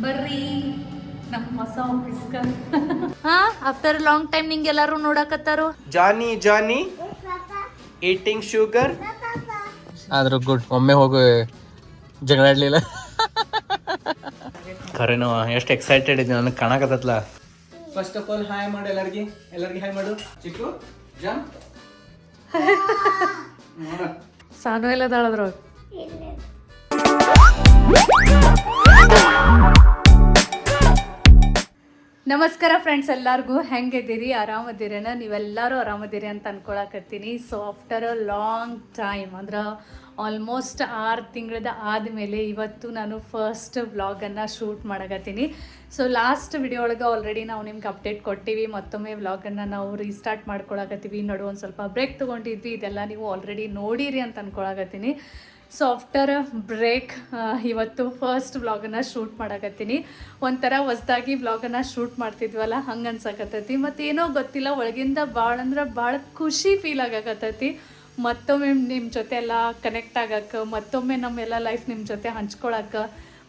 ಬರ್ರಿ ನಮ್ಮ ಹೊಸ ಆಫೀಸ್ಗ ಹಾ ಆಫ್ಟರ್ ಲಾಂಗ್ ಟೈಮ್ ನಿಂಗೆ ಎಲ್ಲರೂ ನೋಡಕತ್ತಾರು. ಜಾನಿ ಜಾನಿ ಈಟಿಂಗ್ ಶುಗರ್. ಆದ್ರೂ ಗುಡ್, ಒಮ್ಮೆ ಹೋಗಿ ಜಗಳಾಡ್ಲಿಲ್ಲ. ಖರೇನೋ ಎಷ್ಟು ಎಕ್ಸೈಟೆಡ್ ಇದ್ದೀನಿ, ನನಗೆ ಕಾಣಕತ್ತಲ್ಲ. ಫಸ್ಟ್ ಆಫ್ ಆಲ್ ಹಾಯ್ ಮಾಡು ಎಲ್ಲರಿಗೆ ಹಾಯ್ ಮಾಡು. ಚಿಕ್ಕು ಜಂಪ್. ಸಾನು ಎಲ್ಲ ತಾಳದ್ರ. ನಮಸ್ಕಾರ ಫ್ರೆಂಡ್ಸ್, ಎಲ್ಲರಿಗೂ ಹೆಂಗಿದ್ದೀರಿ? ಆರಾಮದಿರೇನ? ನೀವೆಲ್ಲರೂ ಆರಾಮದಿರಿ ಅಂತ ಅನ್ಕೊಳಕತ್ತೀನಿ. So after a long time ಅಂದ್ರೆ ಆಲ್ಮೋಸ್ಟ್ 6 ತಿಂಗಳದ ಆದಮೇಲೆ ಇವತ್ತು ನಾನು ಫಸ್ಟ್ ವ್ಲಾಗನ್ನು ಶೂಟ್ ಮಾಡಕತ್ತೀನಿ. ಸೊ ಲಾಸ್ಟ್ ವಿಡಿಯೋ ಒಳಗೆ ಆಲ್ರೆಡಿ ನಾವು ನಿಮ್ಗೆ ಅಪ್ಡೇಟ್ ಕೊಟ್ಟಿವಿ. ಮತ್ತೊಮ್ಮೆ ವ್ಲಾಗನ್ನು ನಾವು ರೀಸ್ಟಾರ್ಟ್ ಮಾಡ್ಕೊಳಕತ್ತೀವಿ. ನಡು ಒಂದು ಸ್ವಲ್ಪ ಬ್ರೇಕ್ ತೊಗೊಂಡಿದ್ವಿ, ಇದೆಲ್ಲ ನೀವು ಆಲ್ರೆಡಿ ನೋಡಿರಿ ಅಂತ ಅನ್ಕೊಳಕತ್ತೀನಿ. ಸೊ ಆಫ್ಟರ್ ಬ್ರೇಕ್ ಇವತ್ತು ಫಸ್ಟ್ ವ್ಲಾಗನ್ನು ಶೂಟ್ ಮಾಡಕತ್ತೀನಿ. ಒಂಥರ ಹೊಸ್ದಾಗಿ ವ್ಲಾಗನ್ನು ಶೂಟ್ ಮಾಡ್ತಿದ್ವಲ್ಲ ಹಂಗೆ ಅನ್ಸಕತ್ತೈತಿ. ಮತ್ತು ಏನೋ ಗೊತ್ತಿಲ್ಲ, ಒಳಗಿಂದ ಭಾಳ ಅಂದ್ರೆ ಭಾಳ ಖುಷಿ ಫೀಲ್ ಆಗಕತ್ತೈತಿ. ಮತ್ತೊಮ್ಮೆ ನಿಮ್ಮ ಜೊತೆ ಎಲ್ಲ ಕನೆಕ್ಟ್ ಆಗಕ್ಕೆ, ಮತ್ತೊಮ್ಮೆ ನಮ್ಮೆಲ್ಲ ಲೈಫ್ ನಿಮ್ಮ ಜೊತೆ ಹಂಚ್ಕೊಳಕ್ಕೆ,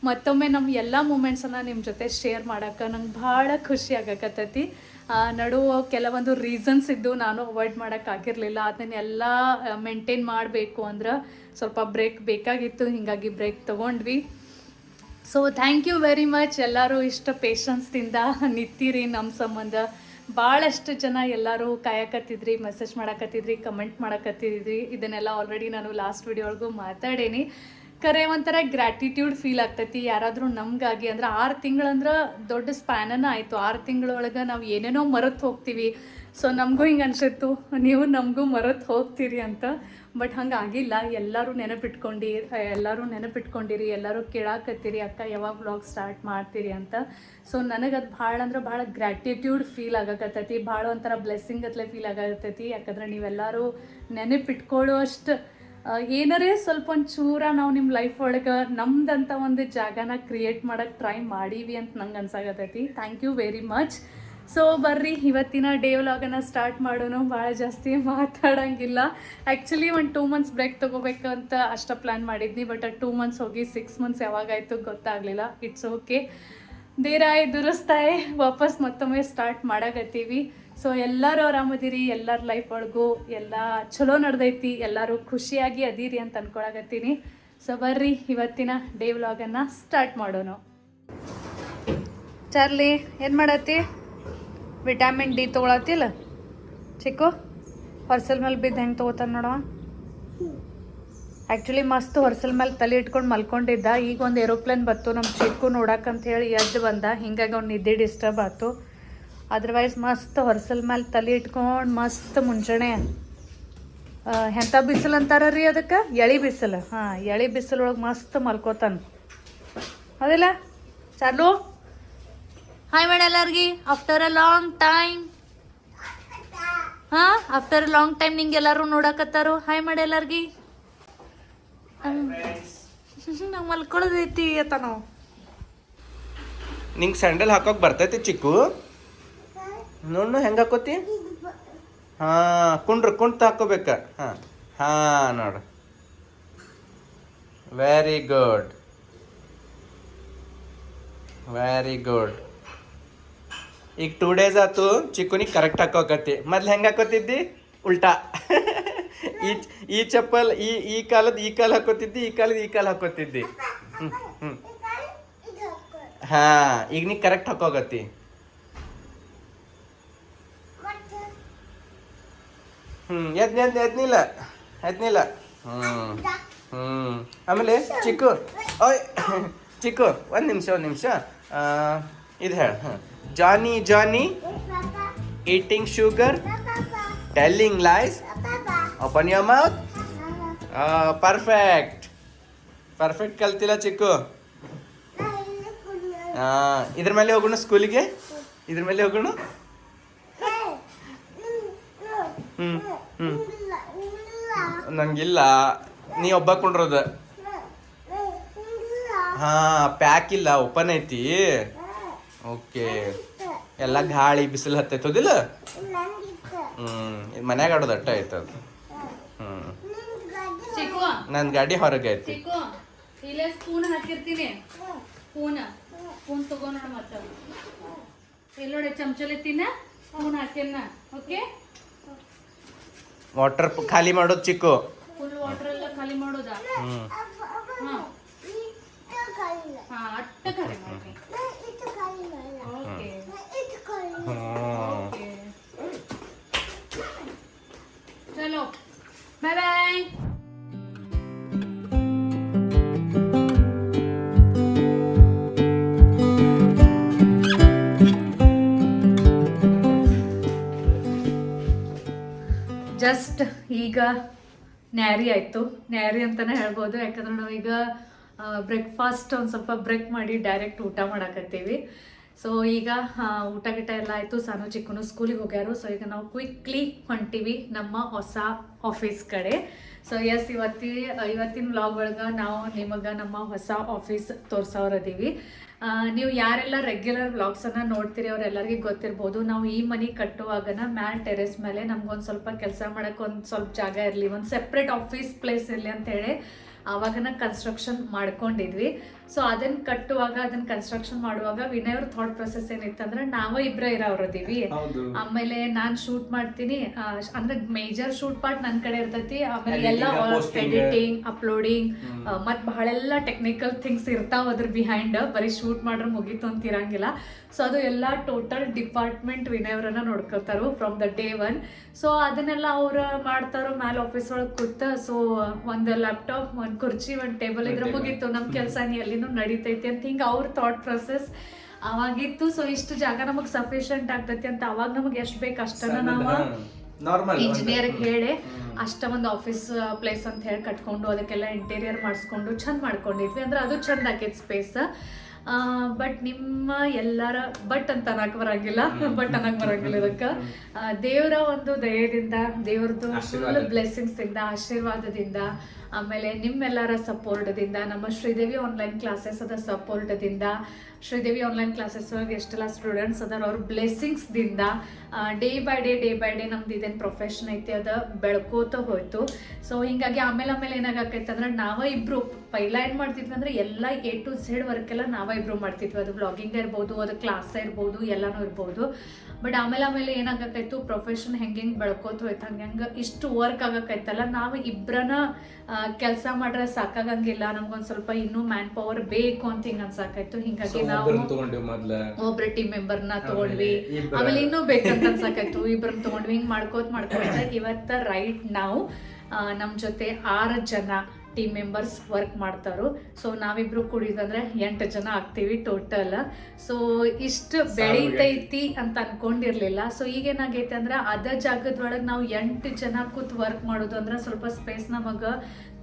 ಮತ್ತೊಮ್ಮೆ ನಮ್ಮ ಎಲ್ಲ ಮೂಮೆಂಟ್ಸನ್ನು ನಿಮ್ಮ ಜೊತೆ ಶೇರ್ ಮಾಡೋಕ್ಕೆ ನಂಗೆ ಭಾಳ ಖುಷಿ ಆಗಕತ್ತೈತಿ. ನಡುವ ಕೆಲವೊಂದು ರೀಸನ್ಸ್ ಇದ್ದು ನಾನು ಅವಾಯ್ಡ್ ಮಾಡೋಕ್ಕಾಗಿರಲಿಲ್ಲ. ಅದನ್ನೆಲ್ಲ ಮೇಂಟೈನ್ ಮಾಡಬೇಕು ಅಂದ್ರೆ ಸ್ವಲ್ಪ ಬ್ರೇಕ್ ಬೇಕಾಗಿತ್ತು, ಹೀಗಾಗಿ ಬ್ರೇಕ್ ತೊಗೊಂಡ್ವಿ. So thank you very much. ಎಲ್ಲರೂ ಇಷ್ಟು ಪೇಷನ್ಸ್ದಿಂದ ನಿಂತೀರಿ ನಮ್ಮ ಸಂಬಂಧ. ಭಾಳಷ್ಟು ಜನ ಎಲ್ಲರೂ ಕಾಯಕತ್ತಿದ್ರಿ, ಮೆಸೇಜ್ ಮಾಡಕತ್ತಿದ್ರಿ, ಕಮೆಂಟ್ ಮಾಡಕತ್ತಿದ್ರಿ. ಇದನ್ನೆಲ್ಲ ಆಲ್ರೆಡಿ ನಾನು ಲಾಸ್ಟ್ ವಿಡಿಯೋ ಒಳಗೂ ಮಾತಾಡೀನಿ. ಕರೆ ಒಂಥರ ಗ್ರ್ಯಾಟಿಟ್ಯೂಡ್ ಫೀಲ್ ಆಗ್ತೈತಿ ಯಾರಾದರೂ ನಮಗಾಗಿ. ಅಂದ್ರೆ 6 ತಿಂಗಳಂದ್ರೆ ದೊಡ್ಡ ಸ್ಪ್ಯಾನನ ಆಯಿತು. 6 ತಿಂಗಳೊಳಗೆ ನಾವು ಏನೇನೋ ಮರೆತು ಹೋಗ್ತೀವಿ. ಸೊ ನಮಗೂ ಹಿಂಗೆ ಅನಿಸಿತ್ತು, ನೀವು ನಮಗೂ ಮರೆತು ಹೋಗ್ತೀರಿ ಅಂತ. ಬಟ್ ಹಂಗೆ ಆಗಿಲ್ಲ. ಎಲ್ಲರೂ ನೆನಪಿಟ್ಕೊಂಡಿರಿ, ಎಲ್ಲರೂ ಕೇಳಾಕತ್ತೀರಿ ಅಕ್ಕ ಯಾವಾಗ ವ್ಲಾಗ್ ಸ್ಟಾರ್ಟ್ ಮಾಡ್ತೀರಿ ಅಂತ. ಸೊ ನನಗೆ ಅದು ಭಾಳ ಅಂದ್ರೆ ಭಾಳ ಗ್ರ್ಯಾಟಿಟ್ಯೂಡ್ ಫೀಲ್ ಆಗಕತ್ತೈತಿ. ಭಾಳ ಒಂಥರ ಬ್ಲೆಸ್ಸಿಂಗ್ ಅತ್ಲೆ ಫೀಲ್ ಆಗಕತ್ತೈತಿ. ಯಾಕಂದ್ರೆ ನೀವೆಲ್ಲರೂ ನೆನಪಿಟ್ಕೊಳ್ಳೋ ಅಷ್ಟು ಏನಾರೇ ಸ್ವಲ್ಪ ಒಂಚೂರ ನಾವು ನಿಮ್ಮ ಲೈಫ್ ಒಳಗೆ ನಮ್ದಂತ ಒಂದು ಜಾಗನ ಕ್ರಿಯೇಟ್ ಮಾಡೋಕ್ಕೆ ಟ್ರೈ ಮಾಡೀವಿ ಅಂತ ನಂಗೆ ಅನ್ಸಾಕತ್ತೈತಿ. Thank you very much. So ಬರ್ರಿ ಇವತ್ತಿನ ಡೇ ವ್ಲಾಗನ್ನು ಸ್ಟಾರ್ಟ್ ಮಾಡೋಣ. ಭಾಳ ಜಾಸ್ತಿ ಮಾತಾಡೋಂಗಿಲ್ಲ. ಆ್ಯಕ್ಚುಲಿ ಒಂದು 2 ಮಂತ್ಸ್ ಬ್ರೇಕ್ ತೊಗೋಬೇಕಂತ ಅಷ್ಟ ಪ್ಲ್ಯಾನ್ ಮಾಡಿದ್ನಿ. ಬಟ್ 2 ಮಂತ್ಸ್ ಹೋಗಿ 6 ಮಂತ್ಸ್ ಯಾವಾಗಾಯಿತು ಗೊತ್ತಾಗಲಿಲ್ಲ. ಇಟ್ಸ್ ಓಕೆ, ದೇರಾಯ್ ದುರಸ್ತಾಯ್, ವಾಪಸ್ ಮತ್ತೊಮ್ಮೆ ಸ್ಟಾರ್ಟ್ ಮಾಡಕತ್ತೀವಿ. ಸೊ ಎಲ್ಲರೂ ಆರಾಮದಿರಿ, ಎಲ್ಲರ ಲೈಫ್ ಒಳಗೂ ಎಲ್ಲ ಚಲೋ ನಡೆದೈತಿ, ಎಲ್ಲರೂ ಖುಷಿಯಾಗಿ ಅದೀರಿ ಅಂತ ಅನ್ಕೊಳಕತ್ತೀನಿ. ಸೊ ಬರ್ರಿ ಇವತ್ತಿನ ಡೇ ವ್ಲಾಗನ್ನು ಸ್ಟಾರ್ಟ್ ಮಾಡೋಣ. ಚಾರ್ಲಿ ಏನು ಮಾಡತ್ತಿ? ವಿಟಾಮಿನ್ ಡಿ ತೊಗೊಳತ್ತಿಲ್ಲ ಚಿಕ್ಕು? ಹೊರ್ಸಲ್ ಮೇಲೆ ಬಿದ್ದು ಹೆಂಗೆ ತೊಗೋತಾನೆ ನೋಡವ. ಆ್ಯಕ್ಚುಲಿ ಮಸ್ತ್ ಹೊರ್ಸಲ್ ಮೇಲೆ ತಲೆ ಇಟ್ಕೊಂಡು ಮಲ್ಕೊಂಡಿದ್ದ. ಈಗ ಒಂದು ಏರೋಪ್ಲೇನ್ ಬತ್ತು ನಮ್ಮ ಚಿಕ್ಕು ನೋಡಕ್ಕಂತ ಹೇಳಿ ಎದ್ದು ಬಂದ. ಹಿಂಗಾಗಿ ಅವ್ನು ನಿದ್ದೆ ಡಿಸ್ಟರ್ಬ್ ಆಯ್ತು. ಅದರ್ವೈಸ್ ಮಸ್ತ್ ಹೊರ್ಸಲ್ ಮೇಲೆ ತಲೆ ಇಟ್ಕೊಂಡು ಮಸ್ತ್ ಮುಂಜಾನೆ ಎಂಥ ಬಿಸಿಲು ಅಂತಾರ ರೀ ಅದಕ್ಕೆ, ಎಳಿ ಬಿಸಿಲು. ಹಾಂ, ಎಳಿ ಬಿಸಿಲೊಳಗೆ ಮಸ್ತ್ ಮಲ್ಕೋತಾನೆ. ಅದಿಲ್ಲ ಚಾಲು? ಹಾಯ್ ಮೇಡ ಎಲ್ಲರಿಗೆ. After a long time. ಹಾಂ, ಆಫ್ಟರ್ ಅ ಲಾಂಗ್ ಟೈಮ್ ನಿಂಗೆ ಎಲ್ಲರೂ ನೋಡಕತ್ತಾರು. ಹಾಯ್ ಮೇಡ ಎಲ್ಲರಿಗೆ. ನಾವು ಮಲ್ಕೊಳ್ಳೋದೈತಿ ಅತ್ತ ನಾವು. ನಿಂಗೆ ಸ್ಯಾಂಡಲ್ ಹಾಕೋಕೆ ಬರ್ತೈತಿ ಚಿಕ್ಕು? ನೋಡು ಹೆಂಗೆ ಹಾಕೋತಿ. ಹಾಂ, ಕುಂತ ಹಾಕೋಬೇಕ. ಹಾಂ ನೋಡು, ವೆರಿ ಗುಡ್. ಈಗ 2 ಡೇಸ್ ಆಯ್ತು ಚಿಕ್ಕುನಿಗೆ ಕರೆಕ್ಟ್ ಹಾಕೋಕತ್ತಿ. ಮೊದ್ಲು ಹೆಂಗೆ ಹಾಕೋತಿದ್ದಿ? ಉಲ್ಟಾ. ಈ ಚಪ್ಪಲ್ ಈ ಕಾಲದ ಈ ಕಾಲು ಹಾಕೋತಿದ್ದಿ, ಈ ಕಾಲದ ಈ ಕಾಲು ಹಾಕೋತಿದ್ದಿ. ಹಾಂ, ಈಗ ನೀ ಕರೆಕ್ಟ್ ಹಾಕೋಗತ್ತಿ. ಎದ್ನಿಲ್ಲ. ಆಮೇಲೆ ಚಿಕ್ಕು, ಓಯ್ ಚಿಕ್ಕು, ಒಂದು ನಿಮಿಷ ಇದು ಹೇಳ. Johnny eating sugar, telling lies, open your mouth. Perfect ಕಲ್ತಿಲ್ಲ ಚಿಕ್ಕು. ಇದ್ರ ಮೇಲೆ ಹೋಗೋಣ ಸ್ಕೂಲಿಗೆ. ನಂಗಿಲ್ಲ, ನೀ ಒಬ್ಬ ಕೊಂಡ್ರದ. ಪ್ಯಾಕ್ ಇಲ್ಲ, ಓಪನ್ ಐತಿ. ಓಕೆ, ಎಲ್ಲ ಗಾಳಿ ಬಿಸಿಲು ಹತ್ತೈತದಿಲ್ಲ. ಮನ್ಯಾಗ ಆಡೋದು ಅಟ್ಟ ಆಯ್ತದ. ನನ್ನ ಗಾಡಿ ಹೊರಗೆ ಐತಿ. ಸ್ಪೂನ್ ಹಾಕಿರ್ತೀನಿ. ಸ್ಪೂನ್ ತಗೊಂಡು ಮತ್ತೆ ಎಲ್ಲೋಡೆ ಚಮಚಲೆ ತಿನ್ನ ಸ್ಪೂನ್ ಹಾಕ್ಯನ್ನ ಓಕೆ ವಾಟರ್ ಖಾಲಿ ಮಾಡೋದು ಚಿಕ್ಕು. ಫುಲ್ ವಾಟರ್ ಎಲ್ಲ ಖಾಲಿ ಮಾಡೋದಾ ಹ್ಮ್ ಹಾ ಹಾ ಅಟ್ಟ ಖಾಲಿ ಮಾಡಿ ಓಕೆ ಓಕೆ ಚಲೋ ಬಾಯ್ ಬಾಯ್. ಜಸ್ಟ್ ಈಗ ನ್ಯಾರಿ ಆಯಿತು, ನ್ಯಾರಿ ಅಂತಲೇ ಹೇಳ್ಬೋದು. ಯಾಕಂದ್ರೆ ನಾವೀಗ ಬ್ರೇಕ್ಫಾಸ್ಟ್ ಒಂದು ಸ್ವಲ್ಪ ಬ್ರೇಕ್ ಮಾಡಿ ಡೈರೆಕ್ಟ್ ಊಟ ಮಾಡಾಕತ್ತೀವಿ. ಸೊ ಈಗ ಊಟ ಗಿಟ ಎಲ್ಲ ಆಯಿತು, ಸಾನು ಚಿಕ್ಕನು ಸ್ಕೂಲಿಗೆ ಹೋಗ್ಯಾರು. ಸೊ ಈಗ ನಾವು ಕ್ವಿಕ್ಲಿ ಹೊಂಟೀವಿ ನಮ್ಮ ಹೊಸ ಆಫೀಸ್ ಕಡೆ. ಸೊ ಎಸ್ ಇವತ್ತಿನ ವ್ಲಾಗ್ ಒಳಗೆ ನಾವು ನಿಮಗೆ ನಮ್ಮ ಹೊಸ ಆಫೀಸ್ ತೋರ್ಸೋರದೀವಿ. ನೀವು ಯಾರೆಲ್ಲ ರೆಗ್ಯುಲರ್ ವ್ಲಾಗ್ಸನ್ನು ನೋಡ್ತೀರಿ ಅವರೆಲ್ಲರಿಗೂ ಗೊತ್ತಿರ್ಬೋದು. ನಾವು ಈ ಮನೆ ಕಟ್ಟುವಾಗನ ಮ್ಯಾಲ್ ಟೆರೆಸ್ ಮೇಲೆ ನಮ್ಗೊಂದು ಸ್ವಲ್ಪ ಕೆಲಸ ಮಾಡೋಕೆ ಒಂದು ಸ್ವಲ್ಪ ಜಾಗ ಇರಲಿ, ಒಂದು ಸೆಪ್ರೇಟ್ ಆಫೀಸ್ ಪ್ಲೇಸ್ ಇರಲಿ ಅಂತೇಳಿ ಆವಾಗನ ಕನ್ಸ್ಟ್ರಕ್ಷನ್ ಮಾಡ್ಕೊಂಡಿದ್ವಿ. ಸೊ ಅದನ್ನ ಕಟ್ಟುವಾಗ ಅದನ್ನ ಕನ್ಸ್ಟ್ರಕ್ಷನ್ ಮಾಡುವಾಗ ವಿನಯ್ ಅವ್ರ ಥಾಟ್ ಪ್ರೊಸೆಸ್ ಏನಿತ್ತಂದ್ರೆ ನಾವೇ ಇಬ್ಬರೇ ಇರೋರದೀವಿ. ಆಮೇಲೆ ನಾನ್ ಶೂಟ್ ಮಾಡ್ತೀನಿ, ಅಂದ್ರೆ ಮೇಜರ್ ಶೂಟ್ ಪಾರ್ಟ್ ನನ್ ಕಡೆ ಇರ್ತೈತಿ. ಆಮೇಲೆ ಎಲ್ಲ ಎಡಿಟಿಂಗ್, ಅಪ್ಲೋಡಿಂಗ್ ಮತ್ ಬಹಳೆಲ್ಲ ಟೆಕ್ನಿಕಲ್ ಥಿಂಗ್ಸ್ ಇರ್ತಾವ ಅದ್ರ ಬಿಹೈಂಡ್. ಬರೀ ಶೂಟ್ ಮಾಡ್ರೆ ಮುಗೀತು ಅಂತ ಇರಂಗಿಲ್ಲ. ಸೊ ಅದು ಎಲ್ಲ ಟೋಟಲ್ ಡಿಪಾರ್ಟ್ಮೆಂಟ್ ವಿನಯ್ ಅವರನ್ನ ನೋಡ್ಕೋತಾರೋ from the day one. So ಅದನ್ನೆಲ್ಲ ಅವ್ರು ಮಾಡ್ತಾರೋ ಮ್ಯಾಲ ಆಫೀಸ್ ಒಳಗೆ ಕೂತ. ಸೊ ಒಂದು ಲ್ಯಾಪ್ಟಾಪ್, ಒಂದು ಕುರ್ಚಿ, ಒಂದು ಟೇಬಲ್ ಇದ್ರೆ ಮುಗೀತು, ನಮ್ ಕೆಲಸ ಎಲ್ಲಿನೂ ನಡೀತೈತಿ ಅಂತ ಹಿಂಗೆ ಅವ್ರ ಥಾಟ್ ಪ್ರೊಸೆಸ್ ಅವಾಗಿತ್ತು. ಸೊ ಇಷ್ಟು ಜಾಗ ನಮಗೆ ಸಫಿಷಿಯಂಟ್ ಆಗ್ತೈತಿ ಅಂತ ಅವಾಗ ನಮಗೆ ಎಷ್ಟು ಬೇಕು ಅಷ್ಟನ್ನ ನಾವು ಇಂಜಿನಿಯರ್ ಹೇಳಿ ಅಷ್ಟ ಒಂದು ಆಫೀಸ್ ಪ್ಲೇಸ್ ಅಂತ ಹೇಳಿ ಕಟ್ಕೊಂಡು ಅದಕ್ಕೆಲ್ಲ ಇಂಟೀರಿಯರ್ ಮಾಡಿಸ್ಕೊಂಡು ಚಂದ ಮಾಡ್ಕೊಂಡಿದ್ವಿ. ಅಂದ್ರೆ ಅದು ಚಂದ ಆಕೈತಿ ಸ್ಪೇಸ್. ಬಟ್ ನಿಮ್ಮ ಎಲ್ಲರ ಬಟ್ ಅಂತ ಅನ್ನಕ್ ಬರಂಗಿಲ್ಲ, ಇದಕ್ಕೆ ದೇವರ ಒಂದು ದಯದಿಂದ, ದೇವ್ರದ್ದು ಫುಲ್ ಬ್ಲೆಸ್ಸಿಂಗ್ಸ್ ಇಂದ, ಆಶೀರ್ವಾದದಿಂದ, ಆಮೇಲೆ ನಿಮ್ಮೆಲ್ಲರ ಸಪೋರ್ಟ್ದಿಂದ, ನಮ್ಮ ಶ್ರೀದೇವಿ ಆನ್ಲೈನ್ ಕ್ಲಾಸಸ್ ಅದ ಸಪೋರ್ಟ್ದಿಂದ, ಶ್ರೀದೇವಿ ಆನ್ಲೈನ್ ಕ್ಲಾಸಸ್ ಒಳಗೆ ಎಷ್ಟೆಲ್ಲ ಸ್ಟೂಡೆಂಟ್ಸ್ ಅದಾರ ಅವ್ರ ಬ್ಲೆಸ್ಸಿಂಗ್ಸ್ದಿಂದ ಡೇ ಬೈ ಡೇ ನಮ್ದು ಇದೇನು ಪ್ರೊಫೆಷನ್ ಐತಿ ಅದ ಬೆಳ್ಕೋತ ಹೋಯ್ತು. ಸೊ ಹಿಂಗಾಗಿ ಆಮೇಲೆ ಏನಾಗೈತೆ ಅಂದ್ರೆ ನಾವೇ ಇಬ್ರು ಪೈಲ ಏನು ಮಾಡ್ತಿದ್ವಿ ಅಂದ್ರೆ ಎಲ್ಲ A to Z ವರ್ಕ್ ಎಲ್ಲ ನಾವೇ ಇಬ್ರು ಮಾಡ್ತಿದ್ವಿ. ಅದು ಬ್ಲಾಗಿಂಗ್ ಇರ್ಬೋದು, ಅದು ಕ್ಲಾಸ್ ಇರ್ಬೋದು, ಎಲ್ಲಾನು ಇರ್ಬೋದು. ಬಟ್ ಆಮೇಲೆ ಏನಾಗೈತು, ಪ್ರೊಫೆಷನ್ ಹೆಂಗೆ ಬೆಳ್ಕೋತ ಹೋಯ್ತು ಹಂಗೆ ಇಷ್ಟು ವರ್ಕ್ ಆಗಕ್ಕೈತಲ್ಲ, ನಾವು ಇಬ್ರನ್ನ ಕೆಲಸ ಮಾಡ್ರೆ ಸಾಕಾಗಂಗಿಲ್ಲ, ನಮ್ಗೊಂದು ಸ್ವಲ್ಪ ಇನ್ನೂ ಮ್ಯಾನ್ ಪವರ್ ಬೇಕು ಅಂತ ಹಿಂಗೆ ಅನ್ಸಾಕಾಯ್ತು. ಹಿಂಗಾಗಿ ನಾವು ಒಬ್ರ ಟೀಮ್ ಮೆಂಬರ್ನ ತಗೊಂಡ್ವಿ, ಆಮೇಲೆ ಇನ್ನೂ ಬೇಕಂತ ಅನ್ಸಾಕಾಯ್ತು, ಇಬ್ರನ್ನ ತಗೊಂಡ್ವಿ. ಹಿಂಗೆ ಮಾಡ್ಕೋತ ಇವತ್ತ ರೈಟ್ ನಾವು ನಮ್ಮ ಜೊತೆ 6 ಜನ ಟೀಮ್ ಮೆಂಬರ್ಸ್ ವರ್ಕ್ ಮಾಡ್ತಾರೋ. ಸೊ ನಾವಿಬ್ರು ಕೂಡಿದಂದ್ರೆ 8 ಜನ ಆಗ್ತೀವಿ ಟೋಟಲ್. ಸೊ ಇಷ್ಟು ಬೆಳೀತೈತಿ ಅಂತ ಅನ್ಕೊಂಡಿರ್ಲಿಲ್ಲ. ಸೊ ಈಗೇನಾಗೈತೆ ಅಂದ್ರೆ ಅದ ಜಾಗದೊಳಗೆ ನಾವು 8 ಜನ ಕೂತ್ ವರ್ಕ್ ಮಾಡೋದು ಅಂದ್ರೆ ಸ್ವಲ್ಪ ಸ್ಪೇಸ್ ನಮಗೆ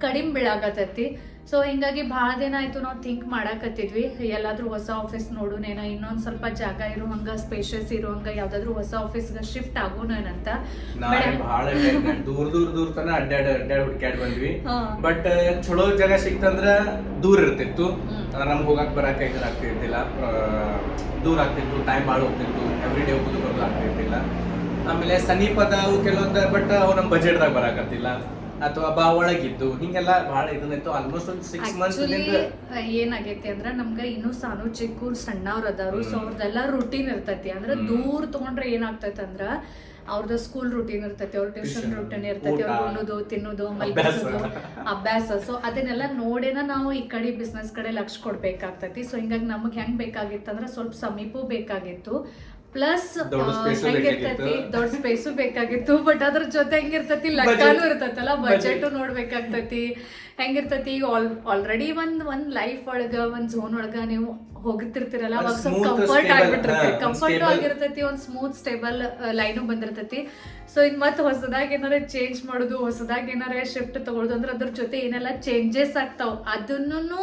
ಕಡಿಮೆ ಬೀಳಾಗತ್ತೈತಿ. ಸೊ ಹಿಂಗಾಗಿ ಭಾಳ ದಿನ ಆಯ್ತು ನಾವು ಥಿಂಕ್ ಮಾಡಾಕತ್ತಿದ್ವಿ ಎಲ್ಲಾದ್ರೂ ಹೊಸ ಆಫೀಸ್ ನೋಡುನೇನೋ, ಇನ್ನೊಂದ್ ಸ್ವಲ್ಪ ಜಾಗ ಇರೋ ಹಂಗ, ಸ್ಪೇಷಿಯಸ್ ಇರೋ ಹಂಗ ಯಾವ್ದಾದ್ರು ಹೊಸ ಆಫೀಸ್ಗೆ ಶಿಫ್ಟ್ ಆಗೋನೇನಂತ ಬಹಳ ದೂರ ತನ ಅಡ್ಡಾಡ್ ಹುಡ್ಕ್ಯಾಡ್ ಬಂದ್ವಿ. ಬಟ್ ಚಲೋ ಜಾಗ ಸಿಕ್ತಂದ್ರ ದೂರ ಇರ್ತಿತ್ತು, ನಮ್ಗೆ ಹೋಗಕ್ ಬರಾಕ ಆಗ್ತಿರ್ತಿಲ್ಲ, ದೂರ ಆಗ್ತಿತ್ತು, ಟೈಮ್ ಭಾಳ ಹೋಗ್ತಿತ್ತು, ಎವ್ರಿ ಡೇ ಹೋಗೋದು ಬರೋದು ಆಗ್ತಿರ್ತಿಲ್ಲ. ಆಮೇಲೆ ಸಮೀಪ ಅದಾವು ಕೆಲವೊಂದು, ಬಟ್ ಅವು ನಮ್ ಬಜೆಟ್ದಾಗ ಬರಾಕತ್ತಿಲ್ಲ ಅಥವಾ ಒಳಗಿದ್ದು, ಹಿಂಗೆಲ್ಲ ಬಹಳ ಇದನ್ನಿತ್ತು. ಆಲ್ಮೋಸ್ಟ್ ಒಂದು 6 months ಏನಾಗೈತಿ ಅಂದ್ರೆ ನಮ್ಗೆ ಇನ್ನೂ ಸಾನು ಚಿಕ್ಕೂರ್ ಸಣ್ಣವ್ರ ಅದಾರು. ಸೊ ಅವ್ರದೆಲ್ಲ ರೂಟೀನ್ ಇರ್ತೈತಿ. ಅಂದ್ರೆ ದೂರ ತಗೊಂಡ್ರೆ ಏನಾಗ್ತೈತಿ ಅಂದ್ರ ಅವ್ರದ್ದು ಸ್ಕೂಲ್ ರೂಟೀನ್ ಇರ್ತೈತಿ, ಅವ್ರ ಟ್ಯೂಷನ್ ರೂಟೀನ್ ಇರ್ತೈತಿ, ಅವ್ರು ಉಣ್ಣೋದು, ತಿನ್ನೋದು, ಮಲ್ಗಿಸೋದು, ಅಭ್ಯಾಸ. ಸೊ ಅದನ್ನೆಲ್ಲ ನೋಡೇನ ನಾವು ಈ ಕಡೆ ಬಿಸ್ನೆಸ್ ಕಡೆ ಲಕ್ಷ ಕೊಡ್ಬೇಕಾಗ್ತೈತಿ. ಸೊ ಹಿಂಗಾಗಿ ನಮಗ್ ಹೆಂಗ್ ಬೇಕಾಗಿತ್ತಂದ್ರ ಸ್ವಲ್ಪ ಸಮೀಪ ಬೇಕಾಗಿತ್ತು, ಪ್ಲಸ್ ಹೆಂಗಿರ್ತೈತಿ ದೊಡ್ಡ ಸ್ಪೇಸು ಬೇಕಾಗಿತ್ತು. ಬಟ್ ಅದ್ರ ಜೊತೆ ಹೆಂಗಿರ್ತೈತಿ ಲೆಕ್ಕಾನು ಇರ್ತೈತಲ್ಲ, ಬಜೆಟ್ ನೋಡ್ಬೇಕಾಗ್ತೈತಿ. ಹೆಂಗಿರ್ತೈತಿ ಆಲ್ರೆಡಿ ಒಂದ್ ಲೈಫ್ ಒಳಗ ಒಂದ್ ಝೋನ್ ಒಳಗ ನೀವು ಹೋಗ್ತಿರ್ತಿರಲ್ಲ, ಅವಾಗ ಸ್ವಲ್ಪ ಕಂಫರ್ಟ್ ಆಗ್ಬಿಟ್ಟಿರ್ತೈತಿ, ಕಂಫರ್ಟ್ ಆಗಿರ್ತೈತಿ, ಒಂದ್ ಸ್ಮೂತ್ ಸ್ಟೇಬಲ್ ಲೈನು ಬಂದಿರ್ತೈತಿ. ಸೊ ಇನ್ ಮತ್ತೆ ಹೊಸದಾಗಿ ಏನಾರ ಚೇಂಜ್ ಮಾಡೋದು, ಹೊಸದಾಗಿ ಏನಾರ ಶಿಫ್ಟ್ ತಗೊಳ್ಳೋದು ಅಂದ್ರೆ ಅದ್ರ ಜೊತೆ ಏನೆಲ್ಲ ಚೇಂಜಸ್ ಆಗ್ತಾವ ಅದನ್ನು